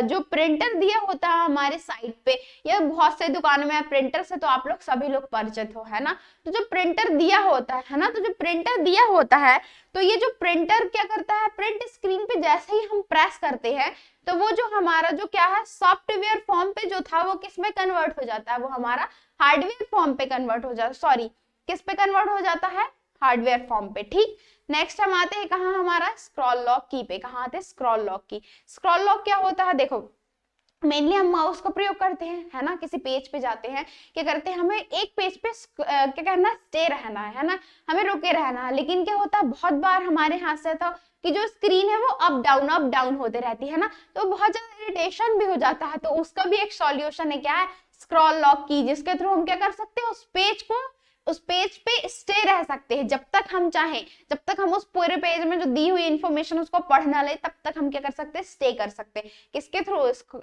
जो प्रिंटर दिया होता है हमारे साइट पे, या बहुत से दुकानों में प्रिंटर से तो आप लोग सभी लोग परिचित हो, है ना। तो जो प्रिंटर दिया होता है ना, तो जो प्रिंटर दिया होता है, तो ये जो प्रिंटर क्या करता है, प्रिंट स्क्रीन पे जैसे ही हम प्रेस करते हैं, तो वो जो हमारा जो क्या है, सॉफ्टवेयर फॉर्म पे जो था, वो किस में कन्वर्ट हो जाता है, वो हमारा हार्डवेयर फॉर्म पे कन्वर्ट हो जाता, सॉरी, किस पे कन्वर्ट हो जाता है, हार्डवेयर फॉर्म पे। ठीक, नेक्स्ट हम आते हैं कहाँ, हमारा स्क्रॉल लॉक की पे। कहाँ आते हैं, स्क्रॉल लॉक की। स्क्रॉल लॉक क्या होता है, देखो मेनली हम माउस का प्रयोग करते हैं, है ना, किसी पेज पे जाते हैं, क्या करते हैं, हमें एक पेज पे क्या करना, स्टे रहना है ना, हमें रुके रहना है। लेकिन क्या होता है, बहुत बार हमारे हाथ से था कि जो स्क्रीन है वो अप डाउन होते रहती है ना, तो बहुत ज्यादा इरिटेशन भी हो जाता है। तो उसका भी एक सॉल्यूशन है, क्या है, स्क्रॉल लॉक की, जिसके थ्रू हम क्या कर सकते हैं, उस पेज पे स्टे रह सकते हैं जब तक हम चाहें, जब तक हम उस पूरे पेज में जो दी हुई इंफॉर्मेशन उसको पढ़ ना ले, तब तक हम क्या कर सकते हैं, स्टे कर सकते हैं। किसके थ्रू,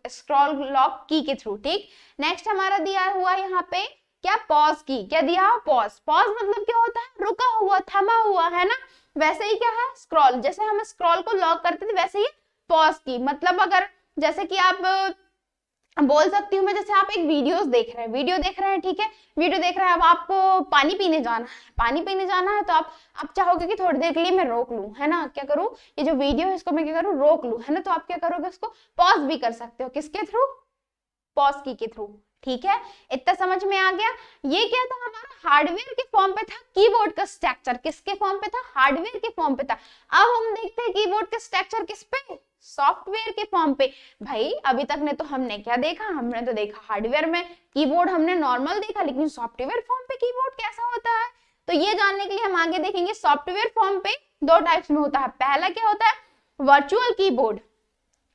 स्क्रॉल लॉक की के थ्रू। ठीक, नेक्स्ट हमारा दिया हुआ यहाँ पे क्या, पॉज की। क्या दिया, पॉज। पॉज मतलब क्या होता है, रुका हुआ, थमा हुआ, है ना। वैसे ही क्या है, स्क्रॉल, जैसे हम स्क्रॉल को लॉक करते थे, वैसे ही पॉज की मतलब, अगर जैसे कि आप बोल सकती हूँ मैं, जैसे आप एक वीडियो देख रहे हैं, ठीक है, वीडियो देख रहे हैं, अब आपको पानी पीने जाना है, तो आप चाहोगे कि थोड़ी देर के लिए मैं रोक लूं, है ना, क्या करूं, ये जो वीडियो है इसको मैं क्या करूं, रोक लूं, है ना। तो आप क्या करोगे, उसको पॉज भी कर सकते हो, किसके थ्रू, पॉज की के थ्रू। ठीक है, इतना समझ में आ गया। ये क्या था, हमारा हार्डवेयर के फॉर्म पे था, कीबोर्ड का स्ट्रक्चर किसके फॉर्म पे था, हार्डवेयर के फॉर्म पे था। अब हम देखते हैं कीबोर्ड का स्ट्रक्चर किस पे, सॉफ्टवेयर के फॉर्म पे। भाई अभी तक ने तो हमने क्या देखा, हमने तो देखा हार्डवेयर में कीबोर्ड हमने नॉर्मल देखा, लेकिन सॉफ्टवेयर फॉर्म पे कीबोर्ड कैसा होता है, तो ये जानने के लिए हम आगे देखेंगे। सॉफ्टवेयर फॉर्म पे दो टाइप्स में होता है। पहला क्या होता है, वर्चुअल कीबोर्ड।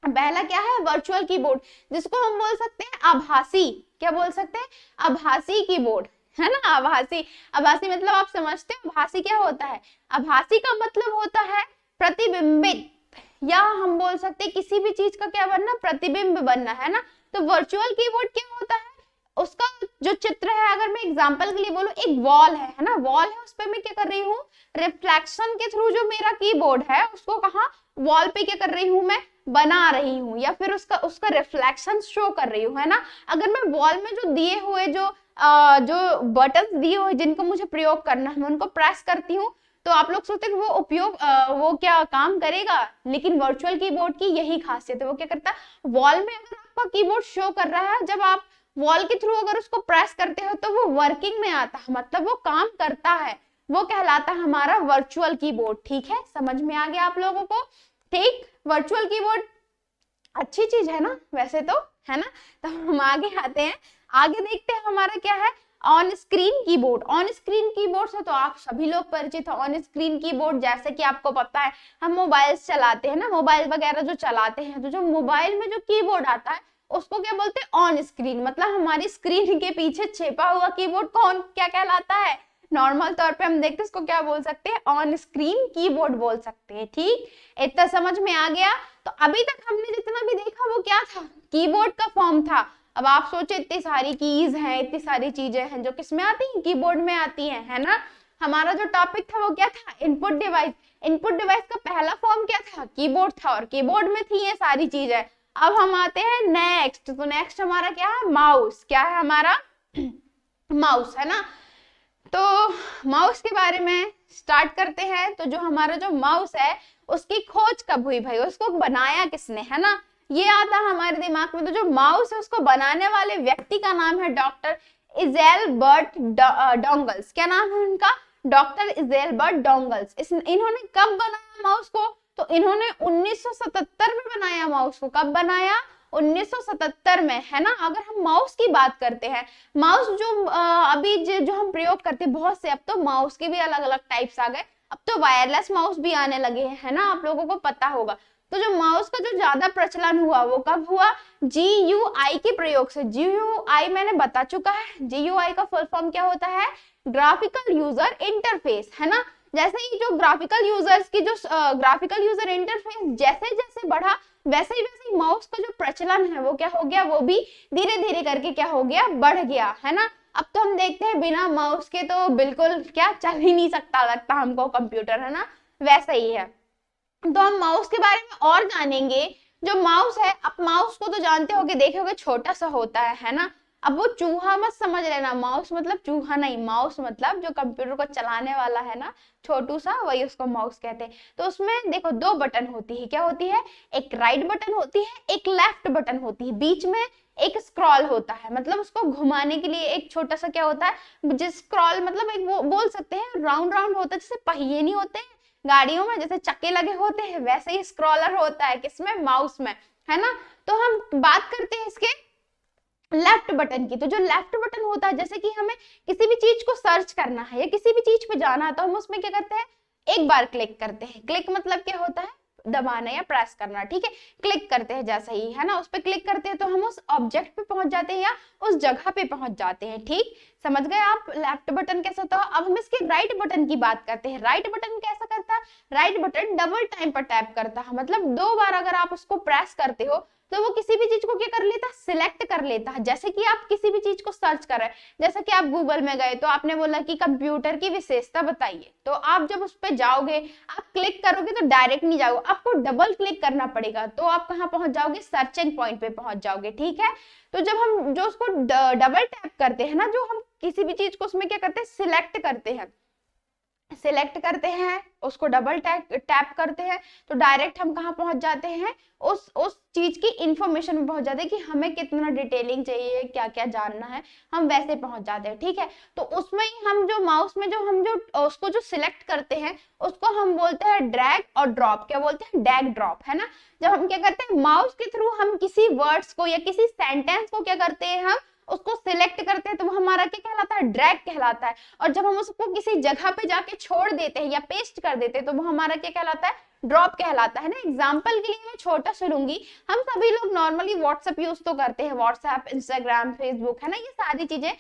पहला क्या है, वर्चुअल कीबोर्ड, जिसको हम बोल सकते हैं आभासी। क्या बोल सकते हैं, आभासी कीबोर्ड, है ना। आभासी मतलब आप समझते हो, आभासी क्या होता है, आभासी का मतलब होता है प्रतिबिंबित, या हम बोल सकते हैं किसी भी चीज का क्या बनना, प्रतिबिंब बनना, है ना। तो वर्चुअल कीबोर्ड क्या होता है, उसका जो चित्र है, अगर मैं एग्जांपल के लिए बोलूं, एक वॉल है ना, वॉल है, उस पर मैं क्या कर रही हूँ, रिफ्लेक्शन के थ्रू जो मेरा कीबोर्ड है उसको कहाँ, वॉल पे क्या कर रही हूँ, मैं बना रही हूँ, या फिर उसका रिफ्लेक्शन शो कर रही हूँ, है ना। अगर मैं वॉल में जो दिए हुए जो बटन दिए हुए जिनको मुझे प्रयोग करना है, मैं उनको प्रेस करती हूँ, तो आप लोग सोचते हैं कि वो क्या काम करेगा, लेकिन वर्चुअल कीबोर्ड की यही खासियत है। वो क्या करता है, वॉल में अगर आपका कीबोर्ड शो कर रहा है, जब आप वॉल के थ्रू अगर उसको प्रेस करते हो, तो वो वर्किंग में आता है, मतलब वो काम करता है, वो कहलाता है हमारा वर्चुअल कीबोर्ड। ठीक है, समझ में आ गया आप लोगों को। ठीक, वर्चुअल कीबोर्ड अच्छी चीज है ना वैसे तो, है ना। तो हम आगे आते हैं, आगे देखते हैं हमारा क्या है, on screen keyboard. On screen keyboard से तो आप सभी लोग परिचित हो। ऑन स्क्रीन कीबोर्ड जैसे कि आपको पता है, हम मोबाइल चलाते हैं ना, मोबाइल वगैरह जो चलाते हैं, तो जो मोबाइल में जो कीबोर्ड आता है उसको क्या बोलते हैं, ऑन स्क्रीन। मतलब हमारी स्क्रीन के पीछे छिपा हुआ कीबोर्ड कौन क्या कहलाता है, नॉर्मल तौर पे हम देखते हैं इसको क्या बोल सकते हैं, ऑन स्क्रीन कीबोर्ड बोल सकते हैं। ठीक, इतना समझ में आ गया। तो अभी तक हमने जितना भी देखा वो क्या था, कीबोर्ड का फॉर्म था। अब आप सोचे इतनी सारी कीज हैं, इतनी सारी चीजें हैं जो किसमें आती हैं, कीबोर्ड में आती हैं, है ना। हमारा जो टॉपिक था वो क्या था, इनपुट डिवाइस। इनपुट डिवाइस का पहला फॉर्म क्या था, कीबोर्ड था, और कीबोर्ड में थी ये सारी चीजें। अब हम आते हैं नेक्स्ट, तो नेक्स्ट हमारा क्या है, माउस। क्या है हमारा, माउस, है ना। तो माउस के बारे में स्टार्ट करते हैं। तो जो हमारा जो माउस है उसकी खोज कब हुई भाई, उसको बनाया किसने, है ना, ये आता है हमारे दिमाग में। तो जो माउस है उसको बनाने वाले व्यक्ति का नाम है डॉक्टर इज़ेलबर्ट डोंगल्स। क्या नाम है उनका, डॉक्टर इज़ेलबर्ट डोंगल्स। इन्होंने कब बनाया माउस को, तो इन्होंने 1977 में बनाया माउस को। कब बनाया, 1977 में, है ना। अगर हम माउस की बात करते हैं, माउस जो अभी जो हम प्रयोग करते हैं बहुत से, अब तो माउस के भी अलग अलग टाइप्स आ गए, अब तो वायरलेस माउस भी आने लगे हैं, है ना, आप लोगों को पता होगा। तो जो माउस का जो ज्यादा प्रचलन हुआ वो कब हुआ, GUI के प्रयोग से। GUI मैंने बता चुका है, GUI का फुल फॉर्म क्या होता है, ग्राफिकल यूजर इंटरफेस, है ना। जैसे ही जो ग्राफिकल यूजर्स की जो ग्राफिकल यूजर इंटरफेस जैसे जैसे बढ़ा, वैसे ही माउस का जो प्रचलन है वो क्या हो गया, वो भी धीरे धीरे करके क्या हो गया, बढ़ गया, है ना। अब तो हम देखते हैं बिना माउस के तो बिल्कुल क्या चल ही नहीं सकता, लगता हमको कंप्यूटर, है ना, वैसा ही है। तो हम माउस के बारे में और जानेंगे। जो माउस है, आप माउस को तो जानते होगे, देखे होगे, छोटा सा होता है ना। अब वो चूहा मत समझ लेना, माउस मतलब चूहा नहीं, माउस मतलब जो कंप्यूटर को चलाने वाला है ना, छोटू सा, वही उसको माउस कहते हैं। तो उसमें देखो 2 बटन होती है, क्या होती है, एक राइट बटन होती है, एक लेफ्ट बटन होती है, बीच में एक स्क्रॉल होता है, मतलब उसको घुमाने के लिए एक छोटा सा क्या होता है, जिस स्क्रॉल मतलब एक वो बोल सकते हैं राउंड राउंड होता है, जैसे पहिए नहीं होते हैं गाड़ियों में, जैसे चक्के लगे होते हैं, वैसे ही स्क्रॉलर होता है किसमें, माउस में, है ना। तो हम बात करते हैं इसके लेफ्ट बटन की। तो जो लेफ्ट बटन होता है, जैसे कि हमें किसी भी चीज को सर्च करना है या किसी भी चीज पे जाना है, तो हम उसमें क्या करते हैं, एक बार क्लिक करते हैं। क्लिक मतलब क्या होता है, दबाना या प्रेस करना, ठीक है। क्लिक करते हैं जैसे ही, है ना, उस पर क्लिक करते हैं तो हम उस ऑब्जेक्ट पे पहुंच जाते हैं या उस जगह पे पहुंच जाते हैं, ठीक, समझ गए आप लेफ्ट बटन कैसा था। अब हम इसके राइट बटन की बात करते हैं। राइट बटन कैसा करता है, राइट बटन डबल टाइम पर टैप करता है, मतलब 2 बार अगर आप उसको प्रेस करते हो तो वो किसी भी चीज को क्या कर लेता है, सिलेक्ट कर लेता है। जैसे कि आप किसी भी चीज को सर्च कर रहे हैं, जैसे कि आप गूगल में गए तो आपने बोला कि कंप्यूटर की विशेषता बताइए, तो आप जब उस पर जाओगे, आप क्लिक करोगे तो डायरेक्ट नहीं जाओगे, आपको डबल क्लिक करना पड़ेगा, तो आप कहाँ पहुंच जाओगे, सर्चिंग पॉइंट पे पहुंच जाओगे, ठीक है। तो जब हम जो उसको डबल टैप करते हैं ना, जो हम किसी भी चीज को उसमें क्या करते हैं, सिलेक्ट करते हैं, उसको डबल टैप करते हैं, तो डायरेक्ट हम कहाँ पहुंच जाते हैं, उस चीज की इंफॉर्मेशन में पहुंच जाते हैं कि हमें कितना डिटेलिंग चाहिए, क्या क्या जानना है, हम वैसे पहुंच जाते हैं, ठीक है। तो उसमें ही हम जो माउस में जो हम जो उसको जो सिलेक्ट करते हैं, उसको हम बोलते हैं ड्रैग और ड्रॉप, क्या बोलते हैं, डैग ड्रॉप, है ना। जब हम क्या करते हैं, माउस के थ्रू हम किसी वर्ड्स को या किसी सेंटेंस को क्या करते हैं, हम उसको सिलेक्ट करते हैं, तो वो हमारा क्या कहलाता है, ड्रैग कहलाता है। और जब हम उसको किसी जगह पे जाके छोड़ देते हैं या पेस्ट कर देते हैं, तो वो हमारा क्या कहलाता है, ड्रॉप कहलाता है ना। एग्जाम्पल के लिए मैं छोटा सा लूंगी, हम सभी लोग नॉर्मली व्हाट्सएप यूज तो करते हैं, व्हाट्सएप, इंस्टाग्राम, फेसबुक, है ना, ये सारी चीजें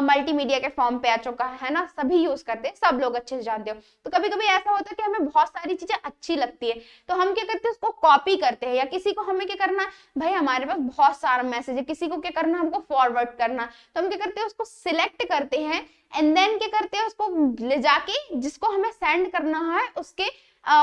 मल्टीमीडिया के फॉर्म पे आ चुका है ना, सभी यूज करते हैं, सब लोग अच्छे से जानते हो। तो कभी कभी ऐसा होता है कि हमें बहुत सारी चीजें अच्छी लगती है, तो हम क्या करते हैं, उसको कॉपी करते हैं, या किसी को हमें क्या करना है, भाई हमारे पास बहुत सारा मैसेज है, किसी को क्या करना है, हमको फॉरवर्ड करना, तो हम क्या करते हैं, उसको सिलेक्ट करते हैं, एंड देन क्या करते हैं, उसको ले जाके जिसको हमें सेंड करना है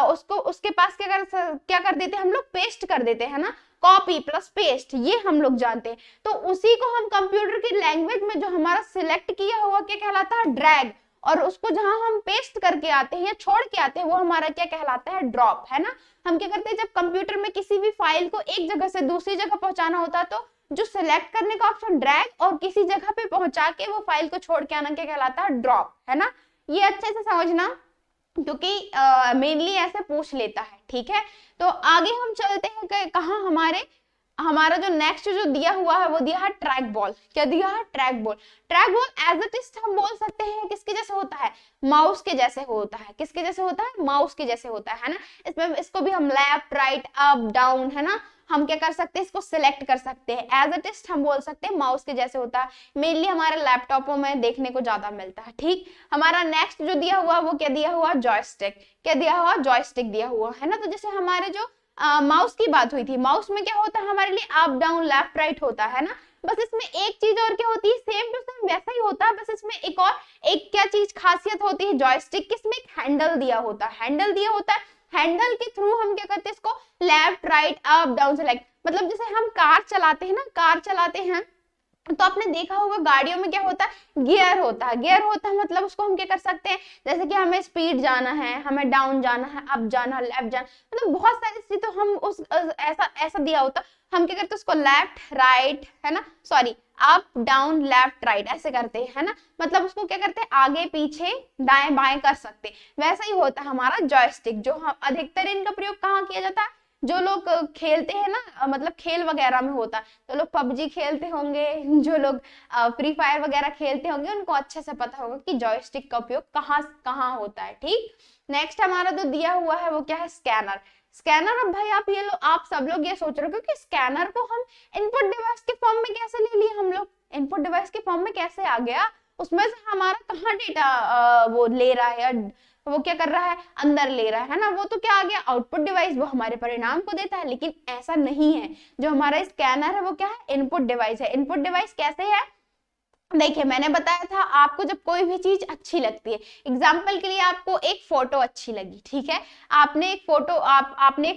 उसको उसके पास क्या कर देते हैं, हम लोग पेस्ट कर देते हैं ना, कॉपी प्लस पेस्ट, ये हम लोग जानते हैं। तो उसी को हम कंप्यूटर की लैंग्वेज में जो हमारा सिलेक्ट किया हुआ क्या कहलाता है, ड्रैग, और उसको जहां हम पेस्ट करके आते हैं या छोड़ के आते हैं, वो हमारा क्या कहलाता है, ड्रॉप, है ना। हम क्या करते हैं, जब कंप्यूटर में किसी भी फाइल को एक जगह से दूसरी जगह पहुंचाना होता है, तो जो सिलेक्ट करने का ऑप्शन ड्रैग और किसी जगह पे पहुंचा के वो फाइल को छोड़ के आना क्या कहलाता है, ड्रॉप, है ना। ये अच्छे से समझना, क्योंकि मेनली ऐसे पूछ लेता है, ठीक है। तो आगे हम चलते हैं कहाँ, हमारा जो नेक्स्ट जो दिया हुआ है वो दिया है ट्रैक बॉल। क्या दिया है, track ball. Track ball as it is हम बोल सकते हैं किसके जैसे होता है, माउस के जैसे होता है। किसके जैसे होता है, माउस के जैसे होता है ना। इसमें इसको भी हम लेफ्ट, राइट, अप, डाउन, है ना, हम क्या कर सकते हैं, इसको सिलेक्ट कर सकते हैं। एज इट इज हम बोल सकते हैं माउस के जैसे होता है। मेनली हमारे लैपटॉपों में देखने को ज्यादा मिलता है, ठीक। हमारा नेक्स्ट जो दिया हुआ वो क्या दिया हुआ, जॉयस्टिक। क्या दिया हुआ, जॉयस्टिक दिया हुआ है ना। तो जैसे हमारे जो माउस की बात हुई थी, माउस में क्या होता है हमारे लिए, अप, डाउन, लेफ्ट, राइट होता है ना। बस इसमें एक चीज और क्या होती है, सेम टू सेम वैसा ही होता है, बस इसमें एक क्या चीज खासियत होती है जॉयस्टिक की, इसमें एक हैंडल दिया होता है। हैंडल दिया होता है, हैंडल के थ्रू हम क्या करते हैं, इसको left, right, up, down, select. मतलब जैसे हम कार चलाते हैं ना, कार चलाते हैं तो आपने देखा होगा गाड़ियों में क्या होता है, गियर होता है। गियर होता है मतलब उसको हम क्या कर सकते हैं, जैसे कि हमें स्पीड जाना है, हमें डाउन जाना है, अप जाना है, लेफ्ट जाना, मतलब बहुत सारी चीजें, तो हम उस ऐसा दिया होता, हम क्या करते हैं उसको लेफ्ट, राइट, है ना, sorry, up, down, left, right ऐसे करते हैं, है ना। मतलब उसको क्या करते हैं, आगे पीछे दाएं बाएं कर सकते हैं। वैसा ही होता है हमारा जॉयस्टिक, जो हम अधिकतर इनका प्रयोग कहाँ किया जाता है, जो लोग खेलते हैं ना, मतलब खेल वगैरह में होता है, तो लोग पबजी खेलते होंगे, जो लोग फ्री फायर वगैरह खेलते होंगे, उनको अच्छे से पता होगा कि जॉयस्टिक का उपयोग कहाँ कहाँ होता है। ठीक, नेक्स्ट हमारा जो दिया हुआ है वो क्या है, स्कैनर। स्कैनर, अब भाई आप आप सब लोग ये सोच रहे हो कि स्कैनर को हम इनपुट डिवाइस के फॉर्म में कैसे ले लिए, हम लोग इनपुट डिवाइस के फॉर्म में कैसे आ गया, उसमें से हमारा कहाँ डेटा वो ले रहा है, वो क्या कर रहा है, अंदर ले रहा है ना, वो तो क्या आ गया, आउटपुट डिवाइस, वो हमारे परिणाम को देता है। लेकिन ऐसा नहीं है, जो हमारा स्कैनर है वो क्या है, इनपुट डिवाइस है। इनपुट डिवाइस कैसे है, देखिए मैंने बताया था आपको, जब कोई भी चीज अच्छी लगती है, एग्जाम्पल के लिए आपको एक फोटो अच्छी लगी, ठीक है, आपने एक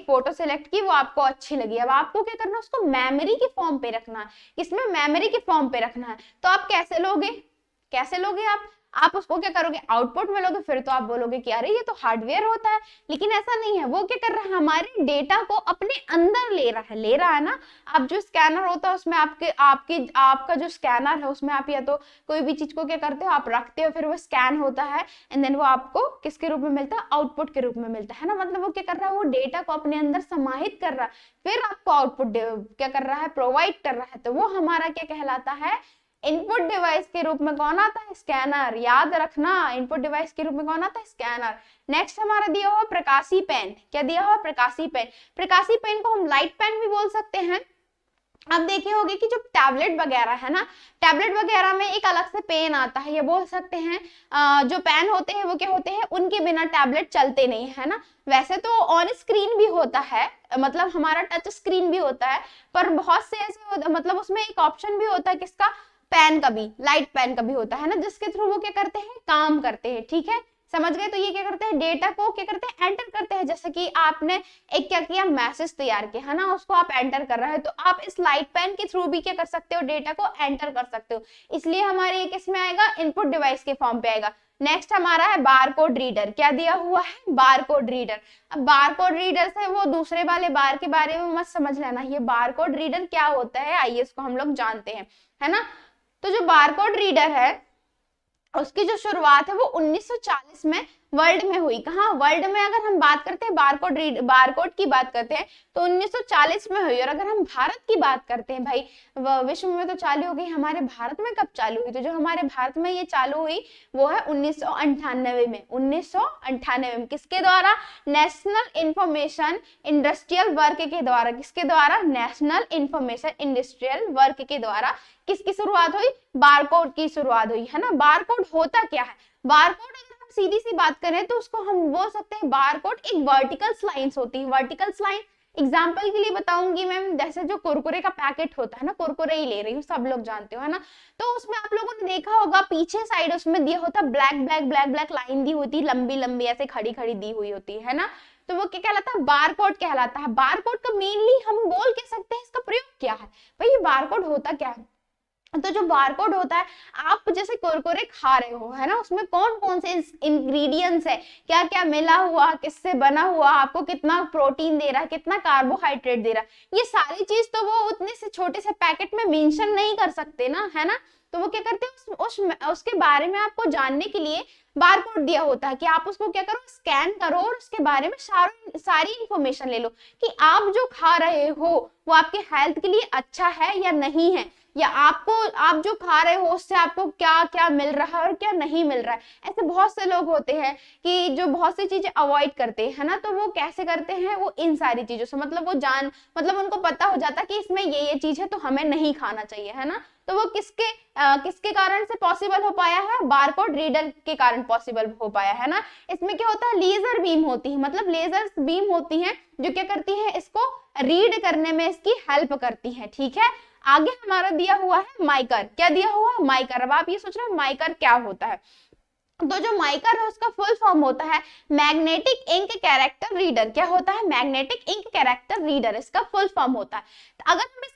फोटो सेलेक्ट की, वो आपको अच्छी लगी, अब आपको क्या करना है, उसको मेमोरी के फॉर्म पे रखना है, इसमें मेमोरी के फॉर्म पे रखना है। तो आप कैसे लोगे आप उसको क्या करोगे, आउटपुट में लोगे, फिर तो आप बोलोगे कि अरे ये तो हार्डवेयर होता है, लेकिन ऐसा नहीं है। वो क्या कर रहा है, हमारे डेटा को अपने अंदर ले रहा है ना। अब जो स्कैनर होता है उसमें आपका जो स्कैनर है उसमें आप या तो कोई भी चीज को क्या करते हो, आप रखते हो, फिर वो स्कैन होता है, एंड देन वो आपको किसके रूप में मिलता है, आउटपुट के रूप में मिलता है ना। मतलब वो क्या कर रहा है, वो डेटा को अपने अंदर समाहित कर रहा है, फिर आपको आउटपुट क्या कर रहा है, प्रोवाइड कर रहा है। तो वो हमारा क्या कहलाता है, इनपुट डिवाइस के रूप में कौन आता है, स्कैनर। याद रखना, इनपुट डिवाइस के रूप में कौन आता है, स्कैनर। नेक्स्ट हमारा दिया हुआ प्रकाशी पेन, क्या दिया हुआ, प्रकाशी पेन। प्रकाशी पेन को हम लाइट पेन भी बोल सकते हैं। अब देखे होगे कि जो टैबलेट वगैरह है ना, टैबलेट वगैरह में एक अलग से पेन आता है, ये बोल सकते हैं जो पेन होते हैं वो क्या होते हैं, उनके बिना टैबलेट चलते नहीं है ना। वैसे तो ऑन स्क्रीन भी होता है, मतलब हमारा टच स्क्रीन भी होता है, पर बहुत से ऐसे मतलब उसमें एक ऑप्शन भी होता है किसका, पेन का भी, लाइट पेन का भी होता है ना, जिसके थ्रू वो क्या करते हैं, काम करते हैं। ठीक है, समझ गए। तो ये क्या करते हैं, डेटा को क्या करते हैं, एंटर करते हैं। जैसे कि आपने एक क्या किया, मैसेज तैयार किया है ना, उसको आप एंटर कर रहे हैं, तो आप इस लाइट पेन के थ्रू भी क्या कर सकते हो, डेटा को एंटर कर सकते हो। इसलिए हमारे एक इसमें आएगा, इनपुट डिवाइस के फॉर्म पे आएगा। नेक्स्ट हमारा है बारकोड रीडर, क्या दिया हुआ है, बारकोड रीडर। अब बारकोड रीडर से वो दूसरे वाले बार के बारे में मत समझ लेना, ये बारकोड रीडर क्या होता है, आइए इसको हम लोग जानते हैं, है ना। तो जो बारकोड रीडर है उसकी जो शुरुआत है वो 1940 में वर्ल्ड में हुई। कहाँ, वर्ल्ड में अगर हम बात करते हैं, बारकोड की बात करते हैं तो 1940 में हुई। और अगर हम भारत की बात करते हैं, भाई विश्व में तो चालू हो गई, हमारे भारत में कब चालू हुई, तो जो हमारे भारत में ये चालू हुई वो है 1998 में। 1998 में किसके द्वारा, नेशनल इंफॉर्मेशन इंडस्ट्रियल वर्क के द्वारा। किसके द्वारा, नेशनल इंफॉर्मेशन इंडस्ट्रियल वर्क के द्वारा किसकी शुरुआत हुई, बारकोड की शुरुआत हुई, है ना। बारकोड होता क्या है, बारकोड अगर हम सीधी सी बात करें तो उसको हम बोल सकते हैं, बारकोड एक वर्टिकल लाइंस होती है। वर्टिकल लाइन एग्जाम्पल के लिए बताऊंगी मैम, जैसे जो कुरकुरे का पैकेट होता है ना, कुरकुरे ही ले रही हूँ, सब लोग जानते हो, है ना। तो उसमें आप लोगों ने देखा होगा पीछे साइड उसमें दिया होता black black black black line दी होती, लंबी लंबी ऐसे खड़ी खड़ी दी हुई होती है ना। तो वो क्या कहलाता है, बारकोड कहलाता है। बारकोड का मेनली हम बोल के सकते हैं इसका प्रयोग क्या है, भाई ये बारकोड होता क्या है। तो जो बारकोड होता है, आप जैसे कुरकुरे खा रहे हो, है ना, उसमें कौन कौन से इंग्रेडिएंट्स है, क्या क्या मिला हुआ, किससे बना हुआ, आपको कितना प्रोटीन दे रहा है, कितना कार्बोहाइड्रेट दे रहा है, ये सारी चीज तो वो उतने से छोटे से पैकेट में मेंशन नहीं कर सकते ना, है ना। तो वो क्या करते हैं, उसके बारे में आपको जानने के लिए बारकोड दिया होता है कि आप उसको क्या करो, स्कैन करो और उसके बारे में सारी इंफॉर्मेशन ले लो कि आप जो खा रहे हो वो आपके हेल्थ के लिए अच्छा है या नहीं है, या आप जो खा रहे हो उससे आपको क्या क्या मिल रहा है और क्या नहीं मिल रहा है। ऐसे बहुत से लोग होते हैं कि जो बहुत सी चीजें अवॉइड करते हैं ना, तो वो कैसे करते हैं, वो इन सारी चीजों से मतलब उनको पता हो जाता कि इसमें ये चीज है तो हमें नहीं खाना चाहिए, है ना। तो वो किसके कारण से पॉसिबल हो पाया है, बारकोड रीडर के कारण पॉसिबल हो पाया है ना। इसमें क्या होता है, लेजर बीम होती है, मतलब लेजर बीम होती है जो क्या करती है, इसको रीड करने में इसकी हेल्प करती है। ठीक है, आगे हमारा दिया हुआ है माइकर, क्या दिया हुआ है, माइकर। अब आप ये सोच रहे हैं माइकर क्या होता है, तो जो माइकर है उसका फुल फॉर्म होता है मैग्नेटिक इंक कैरेक्टर रीडर। क्या होता है, मैग्नेटिक इंक कैरेक्टर रीडर, इसका फुल फॉर्म होता है। तो अगर मैं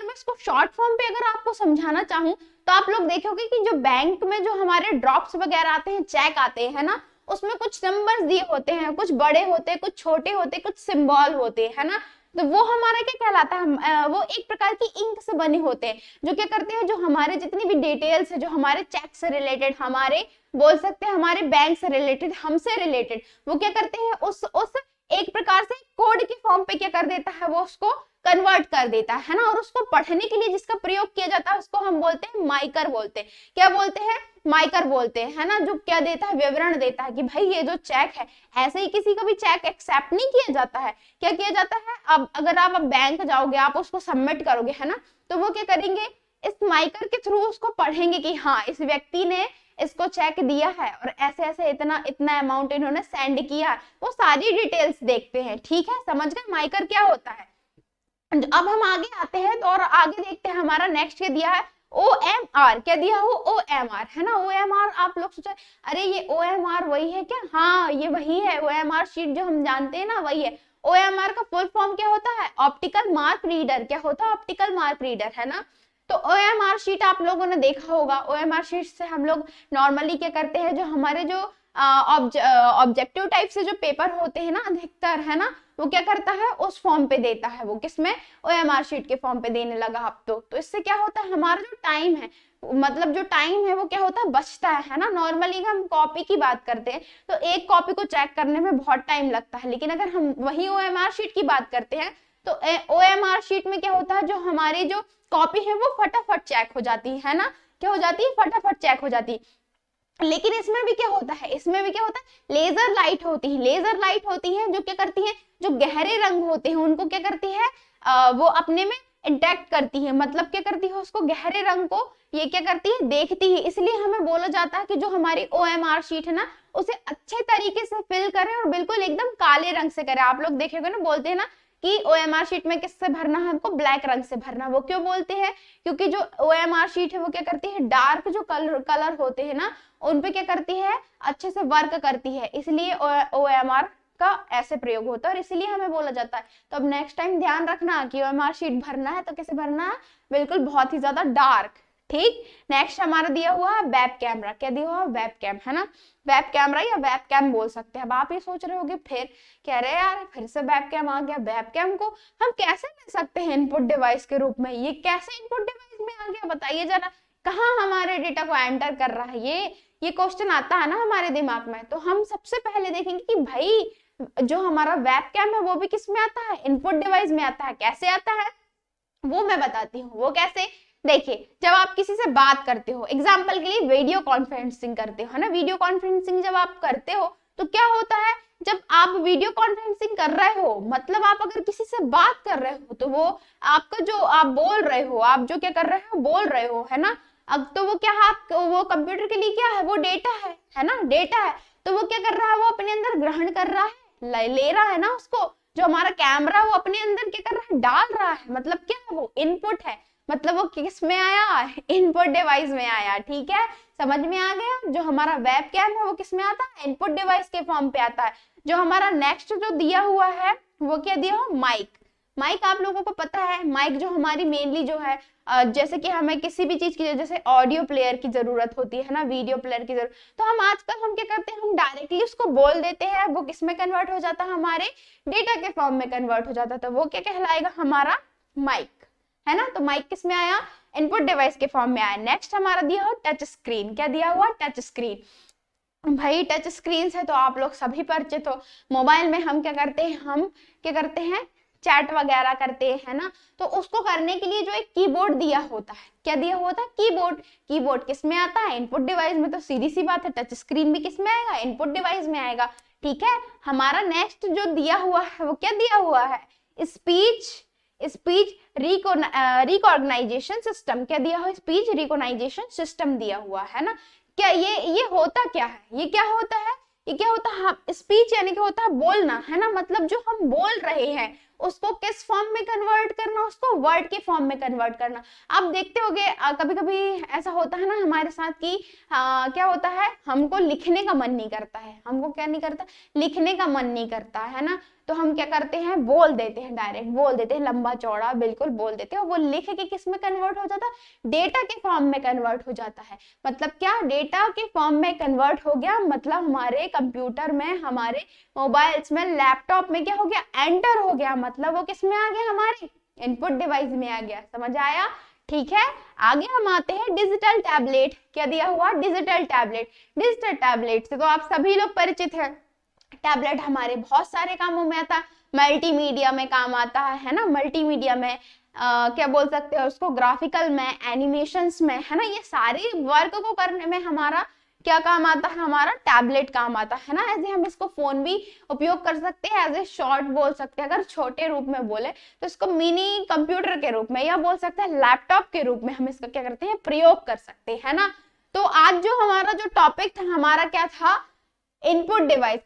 इसको शॉर्ट फॉर्म पे अगर आपको समझाना चाहूँ तो आप लोग देखोगे कि जो बैंक में जो हमारे ड्रॉप्स वगैरह आते हैं, चेक आते हैं ना, उसमें कुछ नंबर्स दिए होते हैं, कुछ बड़े होते हैं, कुछ छोटे होते हैं, कुछ सिंबल होते हैं, है ना। तो वो हमारा क्या कहलाता है, वो एक प्रकार की इंक से बने होते हैं जो क्या करते हैं, जो हमारे जितनी भी डिटेल्स है, जो हमारे चेक से रिलेटेड, हमारे बोल सकते हैं हमारे बैंक से रिलेटेड, हमसे रिलेटेड, वो क्या करते हैं, उस एक प्रकार से कोड के फॉर्म पे क्या कर देता है, वो उसको कन्वर्ट कर देता है ना। और उसको पढ़ने के लिए जिसका प्रयोग किया जाता है उसको हम बोलते हैं माइकर बोलते हैं। क्या बोलते हैं, माइकर बोलते हैं, है ना। जो क्या देता है, विवरण देता है कि भाई ये जो चेक है, ऐसे ही किसी का भी चेक एक्सेप्ट नहीं किया जाता है। क्या किया जाता है, अब अगर आप बैंक जाओगे, आप उसको सबमिट करोगे, है ना, तो वो क्या करेंगे, इस माइकर के थ्रू उसको पढ़ेंगे कि हाँ इस व्यक्ति ने इसको चेक दिया है और ऐसे ऐसे इतना इतना अमाउंट इन्होंने सेंड किया है, वो सारी डिटेल्स देखते हैं। ठीक है, समझ गए माइकर क्या होता है। अब हम आगे आते हैं तो और आगे देखते हैं हमारा नेक्स्ट क्या दिया है, OMR। क्या दिया हो, OMR, है ना। OMR आप लोग सोचे अरे ये OMR वही है क्या, हाँ ये वही है, OMR शीट जो हम जानते हैं ना वही है। OMR का फुल फॉर्म क्या होता है, ऑप्टिकल मार्क रीडर। क्या होता है, ऑप्टिकल मार्क रीडर, है ना। तो OMR शीट आप लोगों ने देखा होगा। OMR शीट से हम लोग नॉर्मली क्या करते हैं, जो हमारे जो ऑब्जेक्टिव टाइप से जो पेपर होते हैं ना अधिकतर, है ना, वो क्या करता है उस फॉर्म पे देता है। वो किसमें, OMR शीट के फॉर्म पे देने लगा अब तो इससे क्या होता है, हमारा जो टाइम है, मतलब जो टाइम है वो क्या होता है, बचता है ना। नॉर्मली हम कॉपी की बात करते हैं तो एक कॉपी को चेक करने में बहुत टाइम लगता है, लेकिन अगर हम वही OMR शीट की बात करते हैं तो OMR शीट में क्या होता है, जो हमारी जो कॉपी है वो फटाफट चेक हो जाती है ना। क्या हो जाती है, फटाफट चेक हो जाती है। लेकिन इसमें भी क्या होता है, इसमें भी क्या होता है, लेजर लाइट होती है। लेजर लाइट होती है जो क्या करती है, जो गहरे रंग होते हैं उनको क्या करती है, वो अपने में इंटैक्ट करती है। मतलब क्या करती है, उसको गहरे रंग को ये क्या करती है, देखती है। इसलिए हमें बोला जाता है कि जो हमारी OMR शीट है ना उसे अच्छे तरीके से फिल करें और बिल्कुल एकदम काले रंग से करें। आप लोग देखेंगे ना, बोलते हैं ना कि OMR शीट में किससे भरना है, हमको ब्लैक रंग से भरना। वो क्यों बोलते हैं, क्योंकि जो OMR शीट है वो क्या करती है, डार्क जो कलर होते हैं ना उन पे क्या करती है, अच्छे से वर्क करती है। इसलिए OMR का ऐसे प्रयोग होता है और इसीलिए हमें बोला जाता है। तो अब नेक्स्ट टाइम ध्यान रखना कि OMR शीट भरना है तो कैसे भरना है, बिल्कुल बहुत ही ज्यादा डार्क। ठीक, नेक्स्ट हमारा दिया हुआ है वेब कैमरा। क्या दिया हुआ है, वेब कैम, है ना। वेब कैमरा या वेब कैम बोल सकते हैं। अब आप ये सोच रहे होगे फिर कह रहे यार फिर से वेब कैम आ गया, वेब कैम को हम कैसे ले सकते हैं इनपुट डिवाइस के रूप में, ये कैसे इनपुट डिवाइस में आ गया, बताइए जरा, कहाँ हमारे डेटा को एंटर कर रहा है। ये क्वेश्चन आता है ना हमारे दिमाग में। तो हम सबसे पहले देखेंगे कि भाई जो हमारा वेब कैम है वो भी किस में आता है, इनपुट डिवाइस में आता है। कैसे आता है वो मैं बताती हूँ। वो कैसे, देखिए जब आप किसी से बात करते हो, एग्जाम्पल के लिए वीडियो कॉन्फ्रेंसिंग करते हो, है ना। वीडियो कॉन्फ्रेंसिंग जब आप करते हो तो क्या होता है, जब आप वीडियो कॉन्फ्रेंसिंग कर रहे हो मतलब आप अगर किसी से बात कर रहे हो तो वो आपका जो आप बोल रहे हो, आप जो क्या कर रहे हो बोल रहे हो, है ना। अब तो वो क्या है, वो कंप्यूटर के लिए क्या है, वो डेटा है ना, डेटा है। तो वो क्या कर रहा है, वो अपने अंदर ग्रहण कर रहा है, ले रहा है ना उसको। जो हमारा कैमरा वो अपने अंदर क्या कर रहा है, डाल रहा है। मतलब क्या है, वो इनपुट है। मतलब वो किस में आया, इनपुट डिवाइस में आया। ठीक है, समझ में आ गया। जो हमारा वेब कैम है वो किस में आता है, इनपुट डिवाइस के फॉर्म पे आता है। जो हमारा नेक्स्ट जो दिया हुआ है वो क्या दिया हुआ, माइक। माइक आप लोगों को पता है, माइक जो हमारी मेनली जो है जैसे कि हमें किसी भी चीज की जैसे ऑडियो प्लेयर की जरूरत होती है ना, वीडियो प्लेयर की जरूरत, तो हम आजकल हम क्या करते हैं, हम डायरेक्टली उसको बोल देते हैं, वो किस में कन्वर्ट हो जाता है, हमारे डेटा के फॉर्म में कन्वर्ट हो जाता है। तो वो क्या कहलाएगा, हमारा माइक, है ना। तो माइक किस में आया, इनपुट डिवाइस के फॉर्म में आया। नेक्स्ट हमारा दिया हुआ टच स्क्रीन। क्या दिया हुआ, टच स्क्रीन। भाई टच स्क्रीन से तो आप लोग सभी परिचित हो। मोबाइल में हम क्या करते हैं, हम क्या करते हैं, चैट वगैरह करते हैं ना। तो उसको करने के लिए जो एक कीबोर्ड दिया होता है, क्या दिया होता है, कीबोर्ड। कीबोर्ड किस में आता है, इनपुट डिवाइस में। तो सीधी सी बात है, टच स्क्रीन भी किस में आएगा, इनपुट डिवाइस में आएगा। ठीक है, हमारा नेक्स्ट जो दिया हुआ है वो क्या दिया हुआ है, स्पीच रिकॉग्नाइजेशन सिस्टम। क्या दिया हुआ, स्पीच रिकॉग्नाइजेशन सिस्टम दिया हुआ है ना। क्या ये होता क्या है, ये क्या होता है, ये क्या होता है, स्पीच यानी क्या होता है, बोलना, है ना। मतलब जो हम बोल रहे हैं उसको किस फॉर्म में कन्वर्ट करना, उसको वर्ड के फॉर्म में कन्वर्ट करना। आप देखते होंगे कभी कभी ऐसा होता है ना हमारे साथ कि क्या होता है, हमको लिखने का मन नहीं करता है, हमको क्या नहीं करता, लिखने का मन नहीं करता है ना। तो हम क्या करते हैं, बोल देते हैं, डायरेक्ट बोल देते हैं, लंबा चौड़ा बिल्कुल बोल देते हैं। वो लिख के किस में कन्वर्ट हो जाता है, डेटा के फॉर्म में कन्वर्ट हो जाता है। मतलब क्या, डेटा के फॉर्म में कन्वर्ट हो गया, मतलब हमारे कंप्यूटर में, हमारे मोबाइल्स में, लैपटॉप में क्या हो गया, एंटर हो गया। मतलब वो किस में आ गया, हमारे इनपुट डिवाइस में आ गया। समझ आया। ठीक है, आगे हम आते हैं डिजिटल टैबलेट। क्या दिया हुआ, डिजिटल टैबलेट। डिजिटल टैबलेट से तो आप सभी लोग परिचित हैं। टैबलेट हमारे बहुत सारे कामों में आता है, मल्टीमीडिया में काम आता है ना, मल्टीमीडिया में क्या बोल सकते हैं उसको, ग्राफिकल में, एनिमेशंस में, है ना, ये सारे वर्क को करने में हमारा क्या काम आता है, हमारा टैबलेट काम आता है ना। ऐसे हम इसको फोन भी उपयोग कर सकते हैं, एज ए शॉर्ट बोल सकते हैं, अगर छोटे रूप में बोले तो इसको मिनी कंप्यूटर के रूप में, या बोल सकते हैं लैपटॉप के रूप में हम इसका क्या करते हैं, प्रयोग कर सकते हैं ना। तो आज जो हमारा जो टॉपिक था, हमारा क्या था, इनपुट डिवाइस,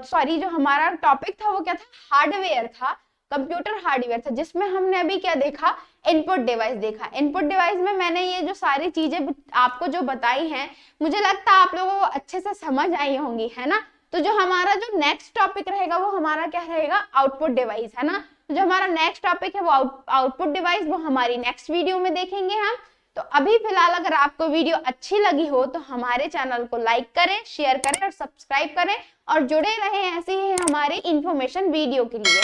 सॉरी जो हमारा टॉपिक था वो क्या था, हार्डवेयर था, कंप्यूटर हार्डवेयर था, जिसमें हमने अभी क्या देखा, इनपुट डिवाइस देखा। इनपुट डिवाइस में मैंने ये जो सारी चीजें आपको जो बताई हैं, मुझे लगता है आप लोगों को अच्छे से समझ आई होंगी, है ना। तो जो हमारा जो नेक्स्ट टॉपिक रहेगा वो हमारा क्या रहेगा, आउटपुट डिवाइस, है ना। तो जो हमारा नेक्स्ट टॉपिक है वो आउटपुट डिवाइस, वो हमारी नेक्स्ट वीडियो में देखेंगे हम। तो अभी फिलहाल अगर आपको वीडियो अच्छी लगी हो तो हमारे चैनल को लाइक करें, शेयर करें और सब्सक्राइब करें, और जुड़े रहें ऐसे ही हमारे इंफॉर्मेशन वीडियो के लिए।